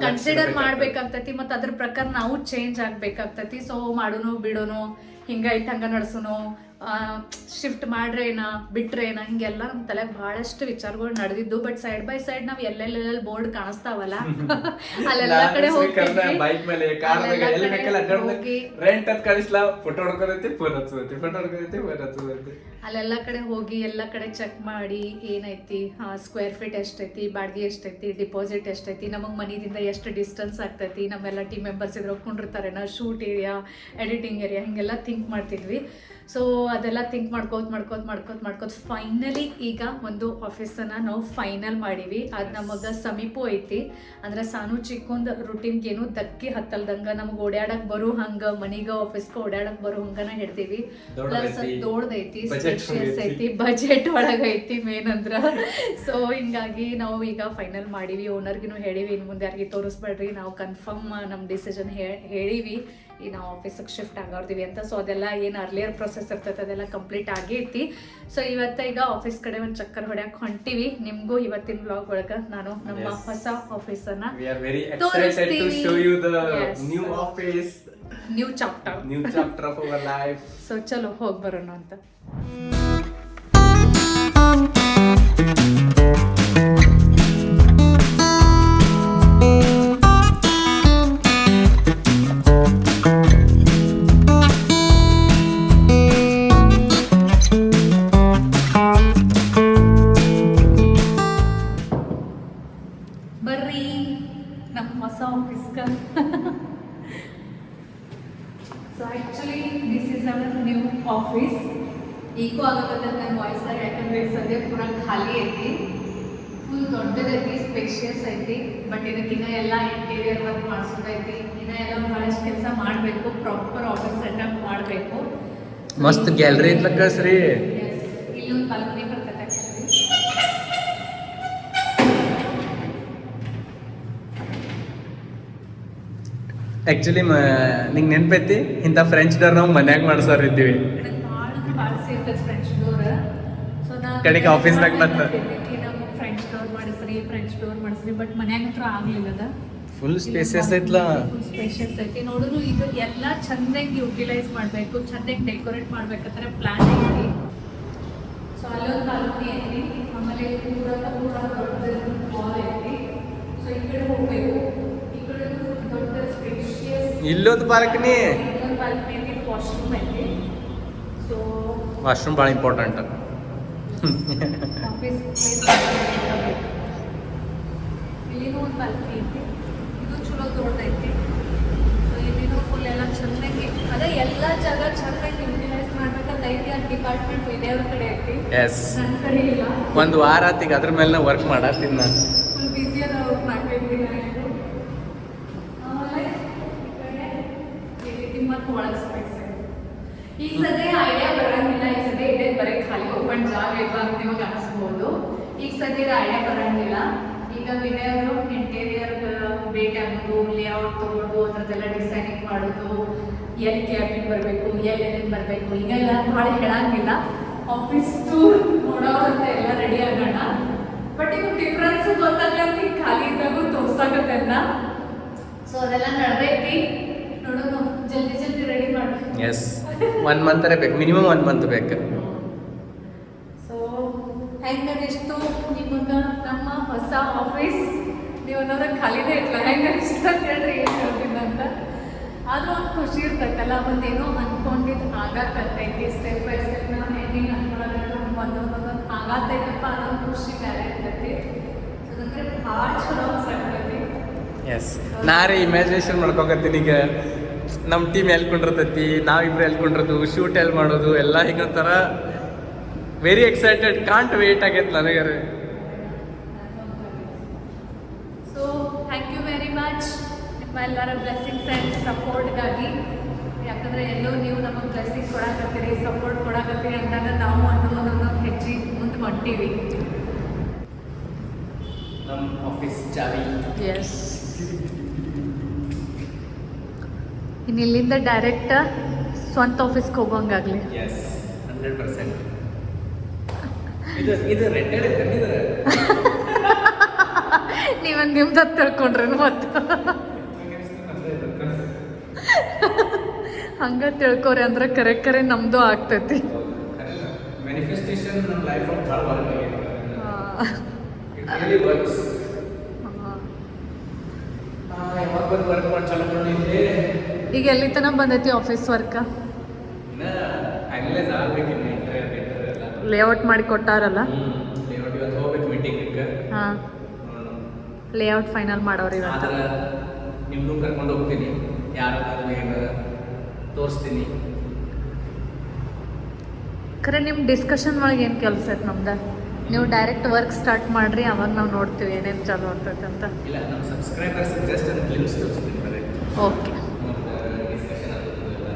ಕನ್ಸಿಡರ್ ಮಾಡ್ಬೇಕಾಗ್ತೈತಿ. ಮತ್ತ ಅದ್ರ ಪ್ರಕಾರ ನಾವು ಚೇಂಜ್ ಆಗ್ಬೇಕಾಗ್ತೈತಿ. ಸೊ ಮಾಡೋನು ಬಿಡೋನು, ಹಿಂಗೈತ್ ಹಂಗ ನಡ್ಸೋನು, ಶಿಫ್ಟ್ ಮಾಡ್ರೇನ ಬಿಟ್ರೇನ ಹಿಂಗೆಲ್ಲ ನಮ್ಮ ತಲೆಗೆ ಬಹಳಷ್ಟು ವಿಚಾರಗಳು ನಡೆದಿದ್ದು. ಬಟ್ ಸೈಡ್ ಬೈ ಸೈಡ್ ನಾವ್ ಎಲ್ಲೆಲ್ಲೆಲ್ಲ ಬೋರ್ಡ್ ಕಾಣಿಸ್ತಾವಲ್ಲ ಅಲ್ಲೆಲ್ಲ ಕಡೆ ಬೈಕ್ ಮೇಲೆ ರೆಂಟ್ ಅಂತ ಕಳಿಸ್ಲಾ, ಫೋಟೋ ಹೊಡ್ಕೊದೈತಿ ಫೋನ್ ಹಚ್ಚದೈತಿ, ಫೋಟೋ ಹೊಡ್ಕೊದೈತಿ ಫೋನ್ ಹಚ್ಚದೈತಿ. ಅಲ್ಲೆಲ್ಲ ಕಡೆ ಹೋಗಿ ಎಲ್ಲ ಕಡೆ ಚೆಕ್ ಮಾಡಿ ಏನೈತಿ, ಸ್ಕ್ವೇರ್ ಫೀಟ್ ಎಷ್ಟೈತಿ, ಬಾಡಿಗೆ ಎಷ್ಟೈತಿ, ಡಿಪಾಸಿಟ್ ಎಷ್ಟೈತಿ, ನಮಗೆ ಮನೆಯಿಂದ ಎಷ್ಟು ಡಿಸ್ಟೆನ್ಸ್ ಆಗ್ತೈತಿ, ನಮ್ಮೆಲ್ಲ ಟೀಮ್ ಮೆಂಬರ್ಸ್ ಇದ್ರೆ ಒಪ್ಕೊಂಡಿರ್ತಾರೇನ, ಶೂಟ್ ಏರಿಯಾ, ಎಡಿಟಿಂಗ್ ಏರಿಯಾ, ಹಿಂಗೆಲ್ಲ ಥಿಂಕ್ ಮಾಡ್ತಿದ್ವಿ. ಸೊ ಅದೆಲ್ಲ ಥಿಂಕ್ ಮಾಡ್ಕೋತ ಫೈನಲಿ ಈಗ ಒಂದು ಆಫೀಸನ್ನು ನಾವು ಫೈನಲ್ ಮಾಡೀವಿ. ಅದು ನಮಗೆ ಸಮೀಪ ಐತಿ, ಅಂದ್ರೆ ಸಾನು ಚಿಕ್ಕೊಂದು ರುಟೀನ್ಗೆ ಏನು ಧಕ್ಕಿ ಹತ್ತಲ್ದಂಗೆ ನಮ್ಗೆ ಓಡಾಡಕ್ ಬರೋ ಹಂಗೆ, ಮನೆಗೆ ಆಫೀಸ್ಗೆ ಓಡಾಡಕ್ ಬರೋ ಹಂಗನ ಹಿಡ್ತೀವಿ. ಪ್ಲಸ್ ದೊಡ್ಡದೈತಿ, ಸ್ಪೇಷಿಯಸ್ ಐತಿ, ಬಜೆಟ್ ಒಳಗೈತಿ ಮೇನ್ ಅಂದ್ರ. ಸೊ ಹಿಂಗಾಗಿ ನಾವು ಈಗ ಫೈನಲ್ ಮಾಡೀವಿ. ಓನರ್ಗಿನೂ ಹೇಳಿವಿ, ಇನ್ನು ಮುಂದೆ ಯಾರಿಗೆ ತೋರಿಸ್ಬೇಡ್ರಿ, ನಾವು ಕನ್ಫರ್ಮ್ ನಮ್ಮ ಡಿಸಿಷನ್ ಹೇಳಿವಿ, ಈ ನಾವು ಆಫೀಸಿಗೆ ಶಿಫ್ಟ್ ಆಗೋರ್ತೀವಿ ಅಂತ. ಸೊ ಅದೆಲ್ಲ ಏನು ಅರ್ಲಿಯರ್ ಪ್ರೊಸೆಸ್ ಇರ್ತೈತೆ ಅದೆಲ್ಲ ಕಂಪ್ಲೀಟ್ ಆಗೈತಿ. ಸೊ ಇವತ್ತ ಈಗ ಆಫೀಸ್ ಕಡೆ ಒಂದು ಚಕ್ಕರ್ ಹೊಡ್ಯಾಕ್ ಹೊಂಟಿವಿ. ನಿಮ್ಗೂ ಇವತ್ತಿನ ಬ್ಲಾಗ್ ಒಳಗ ನಾನು ನಮ್ಮ ಹೊಸ ಆಫೀಸನ್ನ new chapter of our life. So ಚಲೋ ಹೋಗಿ ಬರೋಣ ಅಂತ. ಬರ್ರಿ ನಮ್ಮ ಹೊಸ ಆಫೀಸ್ಗೆ. So actually this is our new office. ಈಗೂ ಆಗತ್ತೆ ನನ್ನ ವಾಯ್ಸ್, ಯಾಕಂದ್ರೆ ಸದ್ಯ ಪೂರ ಖಾಲಿ ಐತಿ, ಫುಲ್ ದೊಡ್ಡದೈತಿ, ಸ್ಪೇಷಿಯಸ್ ಐತಿ. ಬಟ್ ಇದಕ್ಕಿನ್ನ ಎಲ್ಲ ಇಂಟೀರಿಯರ್ ವರ್ಕ್ ಮಾಡಿಸೋದೈತಿ, ಇನ್ನ ಎಲ್ಲ ಬಹಳಷ್ಟು ಕೆಲಸ ಮಾಡಬೇಕು, ಪ್ರಾಪರ್ ಆಫೀಸ್ ಸೆಟಪ್ ಮಾಡಬೇಕು. ಮಸ್ತ್ ಗ್ಯಾಲರಿ ಇದ್ಲ ಕಳ್ಸ್ರಿ. ಇಲ್ಲೊಂದು ಬಾಲ್ಕನಿ ಬರ್ತೈತೆ ಆಕ್ಚುಲಿ ನಿಂಗೆ ನೆನ್ಪೈತಿ ಇಂಥ ಫ್ರೆಂಚ್ ಡೋರ್ ನಾವು ಮನ್ಯಾಗ ಮಾಡ್ಸೋರ್ ಇದ್ದೀವಿ. ಕಡೆಗೆ ಆಫೀಸ್ನಾಗ ಮತ್ತೆ ಫ್ರೆಂಚ್ ಡೋರ್ ಮಾಡಿಸ್ರಿ ಬಟ್ ಮನ್ಯಾಗ ಹತ್ರ ಆಗ್ಲಿಲ್ಲ. ಫುಲ್ ಸ್ಪೇಸಿಯಸ್ ಐತ್ಲ, ಸ್ಪೇಷಿಯಸ್ ಐತಿ. ನೋಡಿದ್ರು ಇದು ಎಲ್ಲ ಚಂದಾಗಿ ಯುಟಿಲೈಸ್ ಮಾಡಬೇಕು, ಚಂದಾಗಿ ಡೆಕೋರೇಟ್ ಮಾಡ್ಬೇಕಂದ್ರೆ ಪ್ಲಾನ್ ಐತಿ. ಸೊ ಅಲ್ಲೊಂದು ಬಾಲ್ಕನಿ ಐತಿ, ಆಮೇಲೆ ಪೂರ ದೊಡ್ಡ ಹಾಲ್ ಐತಿ. ಸೊ ಈ ಕಡೆ ಹೋಗ್ಬೇಕು, ಈ ಕಡೆ ದೊಡ್ಡ ಸ್ಪೇಷಿಯಸ್ ಇಲ್ಲೊಂದು ಬಾಲ್ಕನಿ ಐತಿ, ವಾಶ್ರೂಮ್ ಐತಿ. ಸೊ ವಾಶ್ರೂಮ್ ಭಾಳ ಇಂಪಾರ್ಟೆಂಟ್. ಆಫೀಸ್ ಇಲ್ಲಿನೂ ಒಂದು ಬಾಲ್ಕನಿ ಐತಿ, ಇದು ಚಲೋ ದೊಡ್ಡದೈತಿ. ಸೊ ಇಲ್ಲಿನೂ ಫುಲ್ ಎಲ್ಲ ಚೆನ್ನಾಗಿ ಅದೇ ಎಲ್ಲ ಜಾಗ ಚೆನ್ನಾಗಿ ಯುಟಿಲೈಸ್ ಮಾಡ್ಬೇಕಂತ ಐತಿ. ಆ ಡಿಪಾರ್ಟ್ಮೆಂಟ್ ವಿದ್ಯಾವ್ರ ಕಡೆ ಐತಿ, ಎಸ್ ನನ್ನ ಕಡೆ ಇಲ್ಲ. ಒಂದು ವಾರ ಆತೀಗ ಅದ್ರ ಮೇಲೆ ನಾ ವರ್ಕ್ ಮಾಡತ್ತೀನಿ ನಾನು. ಫುಲ್ ಬ್ಯುಸಿ ಅದ ವರ್ಕ್ ಮಾಡ್ಬೇಕು. ಆಮೇಲೆ ಈ ರೀತಿ ಮತ್ತೆ ಒಳಗೆ ಸ್ಪೇಸ್ ಈಗ ಸದ್ಯ ಐಡಿಯಾ ಬರಂಗಿಲ್ಲ. ಈ ಸದ್ಯ ಇದೆ ಬರೀ ಖಾಲಿ ಓಪನ್ ಜಾಗ ಇಲ್ಲ ಅಂತ ನಿಮಗೆ ಅನಿಸ್ಬೋದು. ಈಗ ಸದ್ಯದ ಐಡಿಯಾ ಬರಂಗಿಲ್ಲ. ಈಗ ವಿನಯ್ ಅವರು ಇಂಟೀರಿಯರ್ ಭೇಟಿ ಆಗೋದು, ಲೇಔಟ್ ತಗೊಳ್ಳೋದು, ಅದ್ರದ್ದೆಲ್ಲ ಡಿಸೈನಿಂಗ್ ಮಾಡೋದು, ಎಲ್ಲಿ ಕ್ಯಾಬಿನ್ ಬರಬೇಕು, ಎಲ್ಲೆಲ್ಲಿ ಬರಬೇಕು, ಈಗೆಲ್ಲ ಭಾಳ ಹೇಳಂಗಿಲ್ಲ. ಆಫೀಸ್ ಟೂರ್ ನೋಡೋದಂತ ಎಲ್ಲ ರೆಡಿ ಆಗೋಣ. ಬಟ್ ಇದು ಡಿಫ್ರೆನ್ಸ್ ಗೊತ್ತಾಗಲ್ಲ ಅಂತ ಈಗ ಖಾಲಿ ಇದ್ದಾಗೂ ತೋರ್ಸಾಕತ್ತಲ್ಲ. ಸೊ ಅದೆಲ್ಲ ನಡೆದೈತಿ, ನೋಡೋಣ ಜಲ್ದಿ ಜಲ್ದಿ ರೆಡಿ ಮಾಡಿ. ಎಸ್ 1 ಮಂತರೇ ಬೇಕು, ಮಿನಿಮಮ್ 1 ಮಂತ್ ಬೇಕು. ಸೊ ಹೆಂಗನಿಷ್ಟು ನಿಮಗೆ ನಮ್ಮ ಹೊಸ ಆಫೀಸ್? ನೀವು ಅನ್ನೋದ್ರೆ ಖಾಲಿನೇ ಇಲ್ಲ, ಹೆಂಗನಿಷ್ಟು ಅಂತ ಹೇಳ್ರಿ ಏನು ಹೇಳ್ತೀನಿ ಅಂತ. ಆದರೂ ಒಂದು ಖುಷಿ ಇರ್ತೈತಲ್ಲ, ಒಂದೇನೋ ಅಂದ್ಕೊಂಡಿದ್ದು ಆಗತ್ತೈತಿ. ಸ್ಟೆಪ್ ಬೈ ಸ್ಟೆಪ್ ನಾವು ಹೆಂಗೆ ಅನ್ಕೊಳ್ಳೋದು ಒಂದೊಂದು ಆಗತ್ತೈತಪ್ಪ, ಅದೊಂದು ಖುಷಿ ಬೇರೆ ಇರ್ತೈತಿ. ಅದಂದ್ರೆ ಭಾಳ ಚಲೋ ಅನ್ಸಾಕತ್ತೈತಿ. ಎಸ್ ನಾರೇ ಇಮ್ಯಾಜಿನೇಷನ್ ಮಾಡ್ಕೊಕತ್ತೀನಿ. ಈಗ ನಮ್ಮ ಟೀಮ್ ಎಲ್ಕೊಂಡಿರ್ತೈತಿ, ನಾವಿಬ್ರು ಎಲ್ಕೊಂಡಿರೋದು, ಶೂಟ್ ಎಲ್ಲಿ ಮಾಡೋದು ಎಲ್ಲ ಹಿಂಗಂತಾರ. ವೆರಿ ಎಕ್ಸೈಟೆಡ್, ಕಾಂಟ್ ವೇಟ್ ಆಗೈತೆ ನನಗೆ. So thank you very much ನಿಮ್ಮ ಎಲ್ಲರ ಬ್ಲೆಸ್ಸಿಂಗ್ಸ್ ಆ್ಯಂಡ್ ಸಪೋರ್ಟ್ಗಾಗಿ. ಯಾಕಂದರೆ ಎಲ್ಲೋ ನೀವು ನಮಗೆ ಬ್ಲೆಸ್ಸಿಂಗ್ ಕೊಡಾಕತ್ತೀರಿ, ಸಪೋರ್ಟ್ ಕೊಡಾಕತ್ತೀರಿ ಅಂದಾಗ ನಾವು ಒಂದೊಂದು ಹೆಚ್ಚಿಗೆ ಮುಂದೆ ಹೊಂಟೀವಿ. ನಮ್ಮ ಆಫೀಸ್ ಚಾವಿ. ಎಸ್, ಇನ್ನು ಇಲ್ಲಿಂದ ಡೈರೆಕ್ಟ್ ಸ್ವಂತ ಆಫೀಸ್ಗೆ ಹೋಗೋಂಗಾಗಲಿ. ಎಸ್ 100%. ಇದು ರೆಂಟೆಡ್ ಐತೆ ಇದು. ನೀವೊಂದು ನಿಮ್ದು ತಿಳ್ಕೊಂಡ್ರೆ ಮತ್ತು ಹಂಗೆ ತಿಳ್ಕೊರಿ ಅಂದ್ರೆ ಕರೆ ನಮ್ಮದು ಆಗ್ತೈತಿ. ಡಿಸ್ಕಷನ್ ನಮ್ಮ ಲೈಫ್ ಭಾಳ ವರ್ಕ್ ಆಗಿದೆ. It really works. ಯಾವಾಗ ಬಂದು ವರ್ಕ್ ಮಾಡಿ ಚಾಲೂ ಮಾಡಿದ್ದೆ. ಈಗ ಎಲ್ಲಿ ತನಕ ಬಂದೈತಿ ಆಫೀಸ್ ವರ್ಕ? ಇನ್ನು ಅನಲೈಸ್ ಆಗ್ಬೇಕು, ಇನ್ನು ಇಂಟರ್ವ್ಯೂ ಎಲ್ಲ ಲೇಔಟ್ ಮಾಡಿ ಕೊಟ್ಟಾರಲ್ಲ. ಲೇಔಟ್ ಇವತ್ತು ಹೋಗ್ಬೇಕು ಮೀಟಿಂಗಿಗೆ. ಹಾಂ, ಲೇಔಟ್ ಫೈನಲ್ ಮಾಡೋರು ಇವತ್ತು. ಆದ್ರೆ ನಿಮ್ಮನ್ನು ಕರ್ಕೊಂಡು ಹೋಗ್ತೀನಿ, ಯಾರಾದ್ರೂ ಏನು ತೋರಿಸ್ತೀನಿ. ಖರೆ ನಿಮ್ಮ ಡಿಸ್ಕಷನ್ ಒಳಗೆ ಏನು ಕೆಲಸ ಐತೆ ನಮ್ದು? ನೀವು ಡೈರೆಕ್ಟ್ ವರ್ಕ್ ಸ್ಟಾರ್ಟ್ ಮಾಡಿರಿ, ಅವಾಗ ನಾವು ನೋಡ್ತೀವಿ ಏನೇನು ಚಾಲು ಆಗ್ತೈತೆ ಅಂತ. ಇಲ್ಲ, ನಮ್ಮ ಸಬ್ಸ್ಕ್ರೈಬರ್ಸ್ ಜಸ್ಟ್ ಒಂದು ಕ್ಲಿಪ್ಸ್ ತೋರಿಸ್ತೀನಿ ಬರೀ. ಓಕೆ, ಡಿಸ್ಕಷನ್ ಆಗೋದಿಲ್ಲ,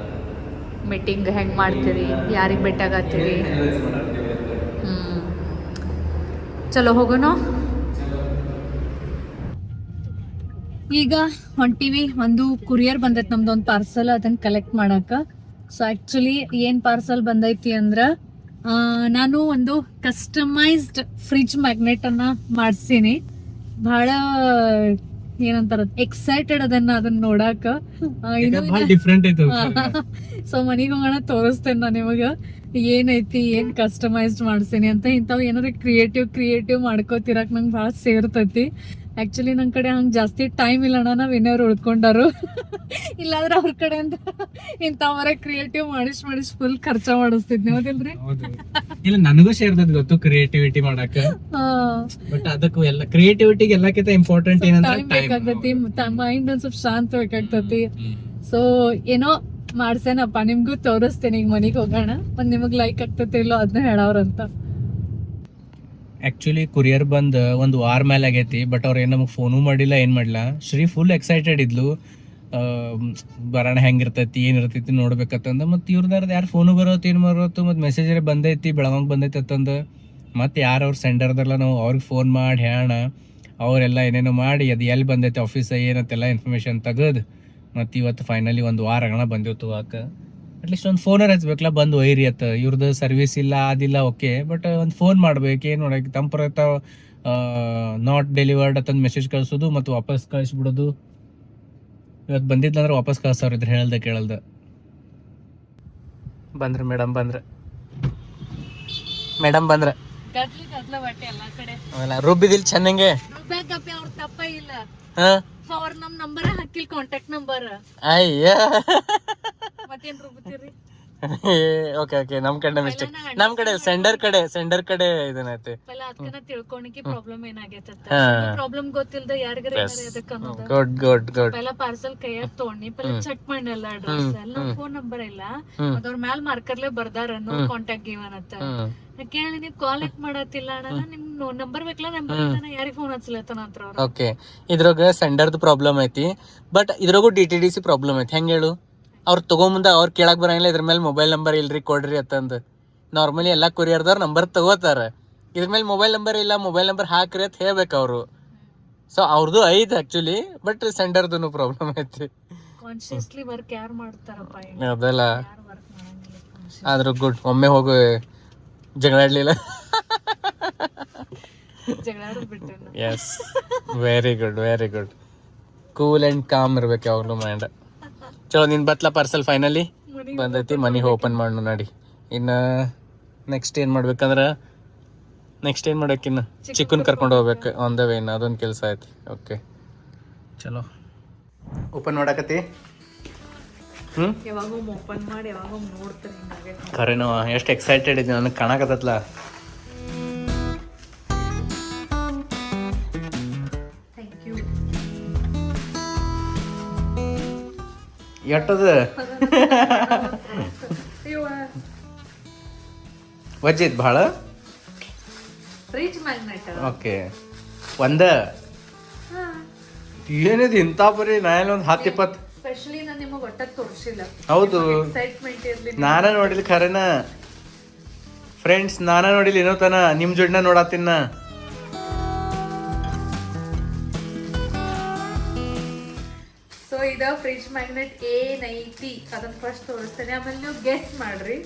ಮೀಟಿಂಗ್ ಹೆಂಗೆ ಮಾಡ್ತೀರಿ, ಯಾರಿಗೆ ಭೇಟಿಯಾಗತ್ತೀರಿ. ಅನಲೈಸ್ ಮಾಡ್ತೀವಿ ಅಂತ. ಚಲೋ ಹೋಗೋಣ. ಈಗ ಹೊಂಟಿವಿ. ಒಂದು ಕುರಿಯರ್ ಬಂದೈತೆ ನಮ್ದು, ಒಂದು ಪಾರ್ಸಲ್, ಅದನ್ನ ಕಲೆಕ್ಟ್ ಮಾಡಾಕ. ಸೊ ಆ್ಯಕ್ಚುಲಿ ಏನು ಪಾರ್ಸಲ್ ಬಂದೈತಿ ಅಂದ್ರೆ, ನಾನು ಒಂದು ಕಸ್ಟಮೈಸ್ಡ್ ಫ್ರಿಜ್ ಮ್ಯಾಗ್ನೆಟನ್ನು ಮಾಡಿಸೀನಿ. ಭಾಳ ಏನಂತಾರ, ಎಕ್ಸೈಟೆಡ್ ಅದನ್ನ ನೋಡಾಕ. ಡಿಫ್ರೆಂಟ್ ಐತೆ. ಸೊ ಮನೆಗೆ ಹೋಗೋಣ, ತೋರಿಸ್ತೇನೆ ನಾನು ನಿಮಗೆ ಏನೈತಿ, ಏನು ಕಸ್ಟಮೈಸ್ಡ್ ಮಾಡ್ಸೀನಿ ಅಂತ. ಇಂಥವು ಏನಾರ ಕ್ರಿಯೇಟಿವ್ ಮಾಡ್ಕೋತಿರಕ್ಕೆ ನಂಗೆ ಭಾಳ ಸೇರ್ತೈತಿ. ಆ್ಯಕ್ಚುಲಿ ನನ್ನ ಕಡೆ ಹಂಗೆ ಜಾಸ್ತಿ ಟೈಮ್ ಇಲ್ಲ ಅಣ್ಣ, ನಾವು ಇನ್ನವ್ರು ಉಳ್ಕೊಂಡಾರು. ಇಲ್ಲಾಂದ್ರೆ ಅವ್ರ ಕಡೆ ಅಂತ ಇಂಥವರ ಕ್ರಿಯೇಟಿವ್ ಮಾಡಿಸ್ ಫುಲ್ ಖರ್ಚ ಮಾಡಿಸ್ತಿದ್ನಿ, ಹೌದಿಲ್ರಿ? ಇಲ್ಲ, ನನಗೂ ಸೇರ್ತದ ಗೊತ್ತು ಕ್ರಿಯೇಟಿವಿಟಿ ಮಾಡಾಕ. ಬಟ್ ಅದಕ್ಕೂ ಎಲ್ಲ ಕ್ರಿಯೇಟಿವಿಟಿಗೆ ಎಲ್ಲಕ್ಕಿಂತ ಇಂಪಾರ್ಟೆಂಟ್ ಏನಂದ್ರೆ ಟೈಮ್ ಬೇಕಾಗ್ತೈತಿ, ಮೈಂಡ್ ಒಂದ್ ಸ್ವಲ್ಪ ಶಾಂತ ಬೇಕಾಗ್ತೈತಿ. ಸೊ ಏನೋ ಮಾಡ್ಸೇನಪ್ಪ, ನಿಮ್ಗೂ ತೋರಿಸ್ತೇನೆ. ಈಗ ಮನೆಗೆ ಹೋಗೋಣ, ಒಂದ್ ನಿಮಗ್ ಲೈಕ್ ಆಗ್ತೈತಿ ಇಲ್ಲೋ ಅದನ್ನ ಹೇಳವ್ರಂತ. ಆ್ಯಕ್ಚುಲಿ ಕುರಿಯರ್ ಬಂದು ಒಂದು ವಾರ ಮೇಲೆ ಆಗೈತಿ, ಬಟ್ ಅವ್ರು ಏನು ನಮಗೆ ಫೋನು ಮಾಡಿಲ್ಲ, ಏನು ಮಾಡಿಲ್ಲ. ಶ್ರೀ ಫುಲ್ ಎಕ್ಸೈಟೆಡ್ ಇದ್ಲು, ಬರೋಣ ಹೆಂಗಿರ್ತೈತಿ ಏನಿರ್ತೈತಿ ನೋಡ್ಬೇಕತ್ತಂದ. ಮತ್ತು ಇವ್ರದಾರ್ದು ಯಾರು ಫೋನು ಬರೋತ್ತು ಏನು ಬರೋತ್ತು, ಮತ್ತು ಮೆಸೇಜ್ ಬಂದೈತಿ ಬೆಳಗ್ಗೆ ಬಂದೈತಿ ಅಂತಂದು. ಮತ್ತು ಯಾರು ಅವ್ರು ಸೆಂಡರ್ದಲ್ಲ, ನಾವು ಅವ್ರಿಗೆ ಫೋನ್ ಮಾಡಿ ಹೇಳೋಣ. ಅವರೆಲ್ಲ ಏನೇನೋ ಮಾಡಿ ಅದು ಎಲ್ಲಿ ಬಂದೈತಿ ಆಫೀಸ ಏನಂತೆಲ್ಲ ಇನ್ಫಾರ್ಮೇಷನ್ ತೆಗೆದು ಮತ್ತು ಇವತ್ತು ಫೈನಲಿ ಒಂದು ವಾರ ಆಗಣ ಬಂದಿವ್ ತಗೋಕೆ. ಅಟ್ಲೀಸ್ಟ್ ಒಂದು ಫೋನರ್ ಹಚ್ಬೇಕಲ್ಲ, ಬಂದು ಒಯ್ರಿ ಅತ್ತ. ಇವ್ರದ್ದು ಸರ್ವಿಸ್ ಇಲ್ಲ ಅದಿಲ್ಲ ಓಕೆ, ಬಟ್ ಒಂದು ಫೋನ್ ಮಾಡ್ಬೇಕು. ಏನು ನೋಡಕ್ಕೆ ತಂಪರತ್ತ ನಾಟ್ ಡೆಲಿವರ್ಡ್ ಅಂತಂದು ಮೆಸೇಜ್ ಕಳಿಸೋದು ಮತ್ತು ವಾಪಸ್ ಕಳಿಸ್ಬಿಡೋದು. ಇವತ್ತು ಬಂದಿದ್ದಂದ್ರೆ ವಾಪಸ್ ಕಳ್ಸೋರು ಇದ್ರೆ ಹೇಳ್ದೆ ಕೇಳಲ್ದ. ಬಂದ್ರೆ ಮೇಡಮ್ ಬಂದ್ರೆ ರುಬ್ಬಿದಿಲ್ ಚೆನ್ನಾಗೆ. ಅವ್ರ ತಪ್ಪ ಇಲ್ಲ, ಹಾಂ, ಅವ್ರ ನಮ್ ನಂಬರ್ ಹಾಕಿಲ್, ಕಾಂಟ್ಯಾಕ್ಟ್ ನಂಬರ್. ಅಯ್ಯ ಮತ್ತೇನ್ ರುಬ್ತೀರಿ? ಓಕೆ ಓಕೆ, ನಮ್ ಕಡೆ ಮಿಸ್ಟೇಕ್. ನಮ್ ಕಡೆ ಸೆಂಡರ್ ಕಡೆ ಇದನ್ನೈತಿ. ಅದಕ್ಕನ ತಿಳ್ಕೊಳಕ್ಕೆ ಪ್ರಾಬ್ಲಮ್ ಏನಾಗೈತೆ, ಪ್ರಾಬ್ಲಮ್ ಗೊತ್ತಿಲ್ದ ಯಾರಿಗಾರ ಅದಕ್ಕೆ ಅನ್ನೋದು. ಗುಡ್ ಪೈಲ ಪಾರ್ಸಲ್ ಕೈಯಾಗ ತಗೊಂಡಿ ಪೈಲ ಚೆಕ್ ಮಾಡಿಲ್ಲ ಅಡ್ರೆಸ್ ಎಲ್ಲ, ಫೋನ್ ನಂಬರ್ ಇಲ್ಲ, ಅದ್ರ ಮ್ಯಾಲ ಮಾರ್ಕರ್ಲೆ ಬರ್ದಾರ ನೋ ಕಾಂಟ್ಯಾಕ್ಟ್ ಗಿವನ್ ಅಂತ. ಕೇಳಿ ನೀವು ಕಾಲ್ ಮಾಡತ್ತಿಲ್ಲ ಅಣ್ಣ, ನಿಮ್ ನಂಬರ್ ಬೇಕಲ್ಲ, ನಂಬರ್ ಇಲ್ಲ, ಯಾರಿಗೆ ಫೋನ್ ಹಚ್ಚಲತ್ತನ ಅಂತ. ಓಕೆ, ಇದ್ರಾಗ ಸೆಂಡರ್ದು ಪ್ರಾಬ್ಲಮ್ ಐತಿ, ಬಟ್ ಇದ್ರಾಗೂ DTDC ಪ್ರಾಬ್ಲಮ್ ಐತಿ. ಹೆಂಗೆ ಹೇಳು? ಅವ್ರು ತಗೊಂಬಂದ ಅವ್ರು ಕೇಳಕ್ ಬರಂಗಿಲ್ಲ, ಇದ್ರ ಮೇಲೆ ಮೊಬೈಲ್ ನಂಬರ್ ಇಲ್ರಿ ಕೊಡ್ರಿ ಅಂತಂದು. ನಾರ್ಮಲಿ ಎಲ್ಲ ಕೊರಿಯರ್ದವ್ರು ನಂಬರ್ ತಗೋತಾರ, ಇದ್ರ ಮೇಲೆ ಮೊಬೈಲ್ ನಂಬರ್ ಇಲ್ಲ, ಮೊಬೈಲ್ ನಂಬರ್ ಹಾಕ್ರಿ ಅಂತ ಹೇಳ್ಬೇಕು ಅವರು. ಸೊ ಅವ್ರದ್ದು ಐತಿ ಆ್ಯಕ್ಚುಲಿ, ಬಟ್ ಸೆಂಡರ್ದು ಪ್ರಾಬ್ಲಮ್ ಐತಿ. ಕಾನ್ಶಿಯಸ್ಲಿ ವರ್ಕ್ ಯಾರು ಮಾಡ್ತಾರಪ್ಪ, ಅದಲ್ಲ. ಆದ್ರೂ ಗುಡ್, ಒಮ್ಮೆ ಹೋಗು ಜಗಳಾಡ್ಲಿಲ್ಲ. Yes, very good. Cool and calm ಇರ್ಬೇಕು ಯಾವಾಗಲೂ ಮೈಂಡ್. ಚಲೋ, ನಿನ್ ಬತ್ಲ ಪಾರ್ಸಲ್ ಫೈನಲಿ ಬಂದೈತಿ, ಮನೆಗೆ ಓಪನ್ ಮಾಡೋಣ ನಡಿ. ಇನ್ನು ನೆಕ್ಸ್ಟ್ ಏನು ಮಾಡ್ಬೇಕಂದ್ರೆ, ಇನ್ನು ಚಿಕ್ಕನ್ ಕರ್ಕೊಂಡು ಹೋಗ್ಬೇಕು ಆನ್ ದ ವೇ. ಇನ್ನು ಅದೊಂದು ಕೆಲಸ ಐತಿ. ಓಕೆ ಚಲೋ, ಓಪನ್ ಮಾಡಕತ್ತಿ. ಯಾವಾಗ ಓಪನ್ ಮಾಡಿ ಯಾವಾಗ ನೋಡ್ತಾರೆ. ಖರೇನೋ ಎಷ್ಟು ಎಕ್ಸೈಟೆಡ್ ಇದ್ದೀನಿ, ನನಗೆ ಕಾಣಕತ್ತಲ್ಲ. ಎಟ್ಟದ ವಜ್ಜಿತ್ ಭಾಳ. Fridge magnet. ಓಕೆ, ಒಂದ ಏನಿದೆ ಇಂಥ ಬರೀ ನಾನು ಒಂದು 10-20. ಸ್ಪೆಷಲಿ ನಾನು ನಿಮಗೆ ಒಟ್ಟ ತೋರಿಸಿಲ್ಲ. ಹೌದು, ಎಕ್ಸೈಟ್ಮೆಂಟ್ ಇರಲಿ. ನಾನ ನೋಡಿಲ್ಲ ಖರೇನ ಫ್ರೆಂಡ್ಸ್, ನಾನ ನೋಡಿಲ್ಲ ಏನೋ ತನ, ನಿಮ್ಮ ಜೋಡಿನ ನೋಡತ್ತಿನ. ಸೊ ಇದ ಫ್ರಿಜ್ ಮ್ಯಾಗ್ನೆಟ್ ಏನೈತಿ ಅದನ್ನ ಫಸ್ಟ್ ತೋರಿಸ್ತೇನೆ, ಆಮೇಲೆ ನೀವು ಗೆಸ್ ಮಾಡ್ರಿ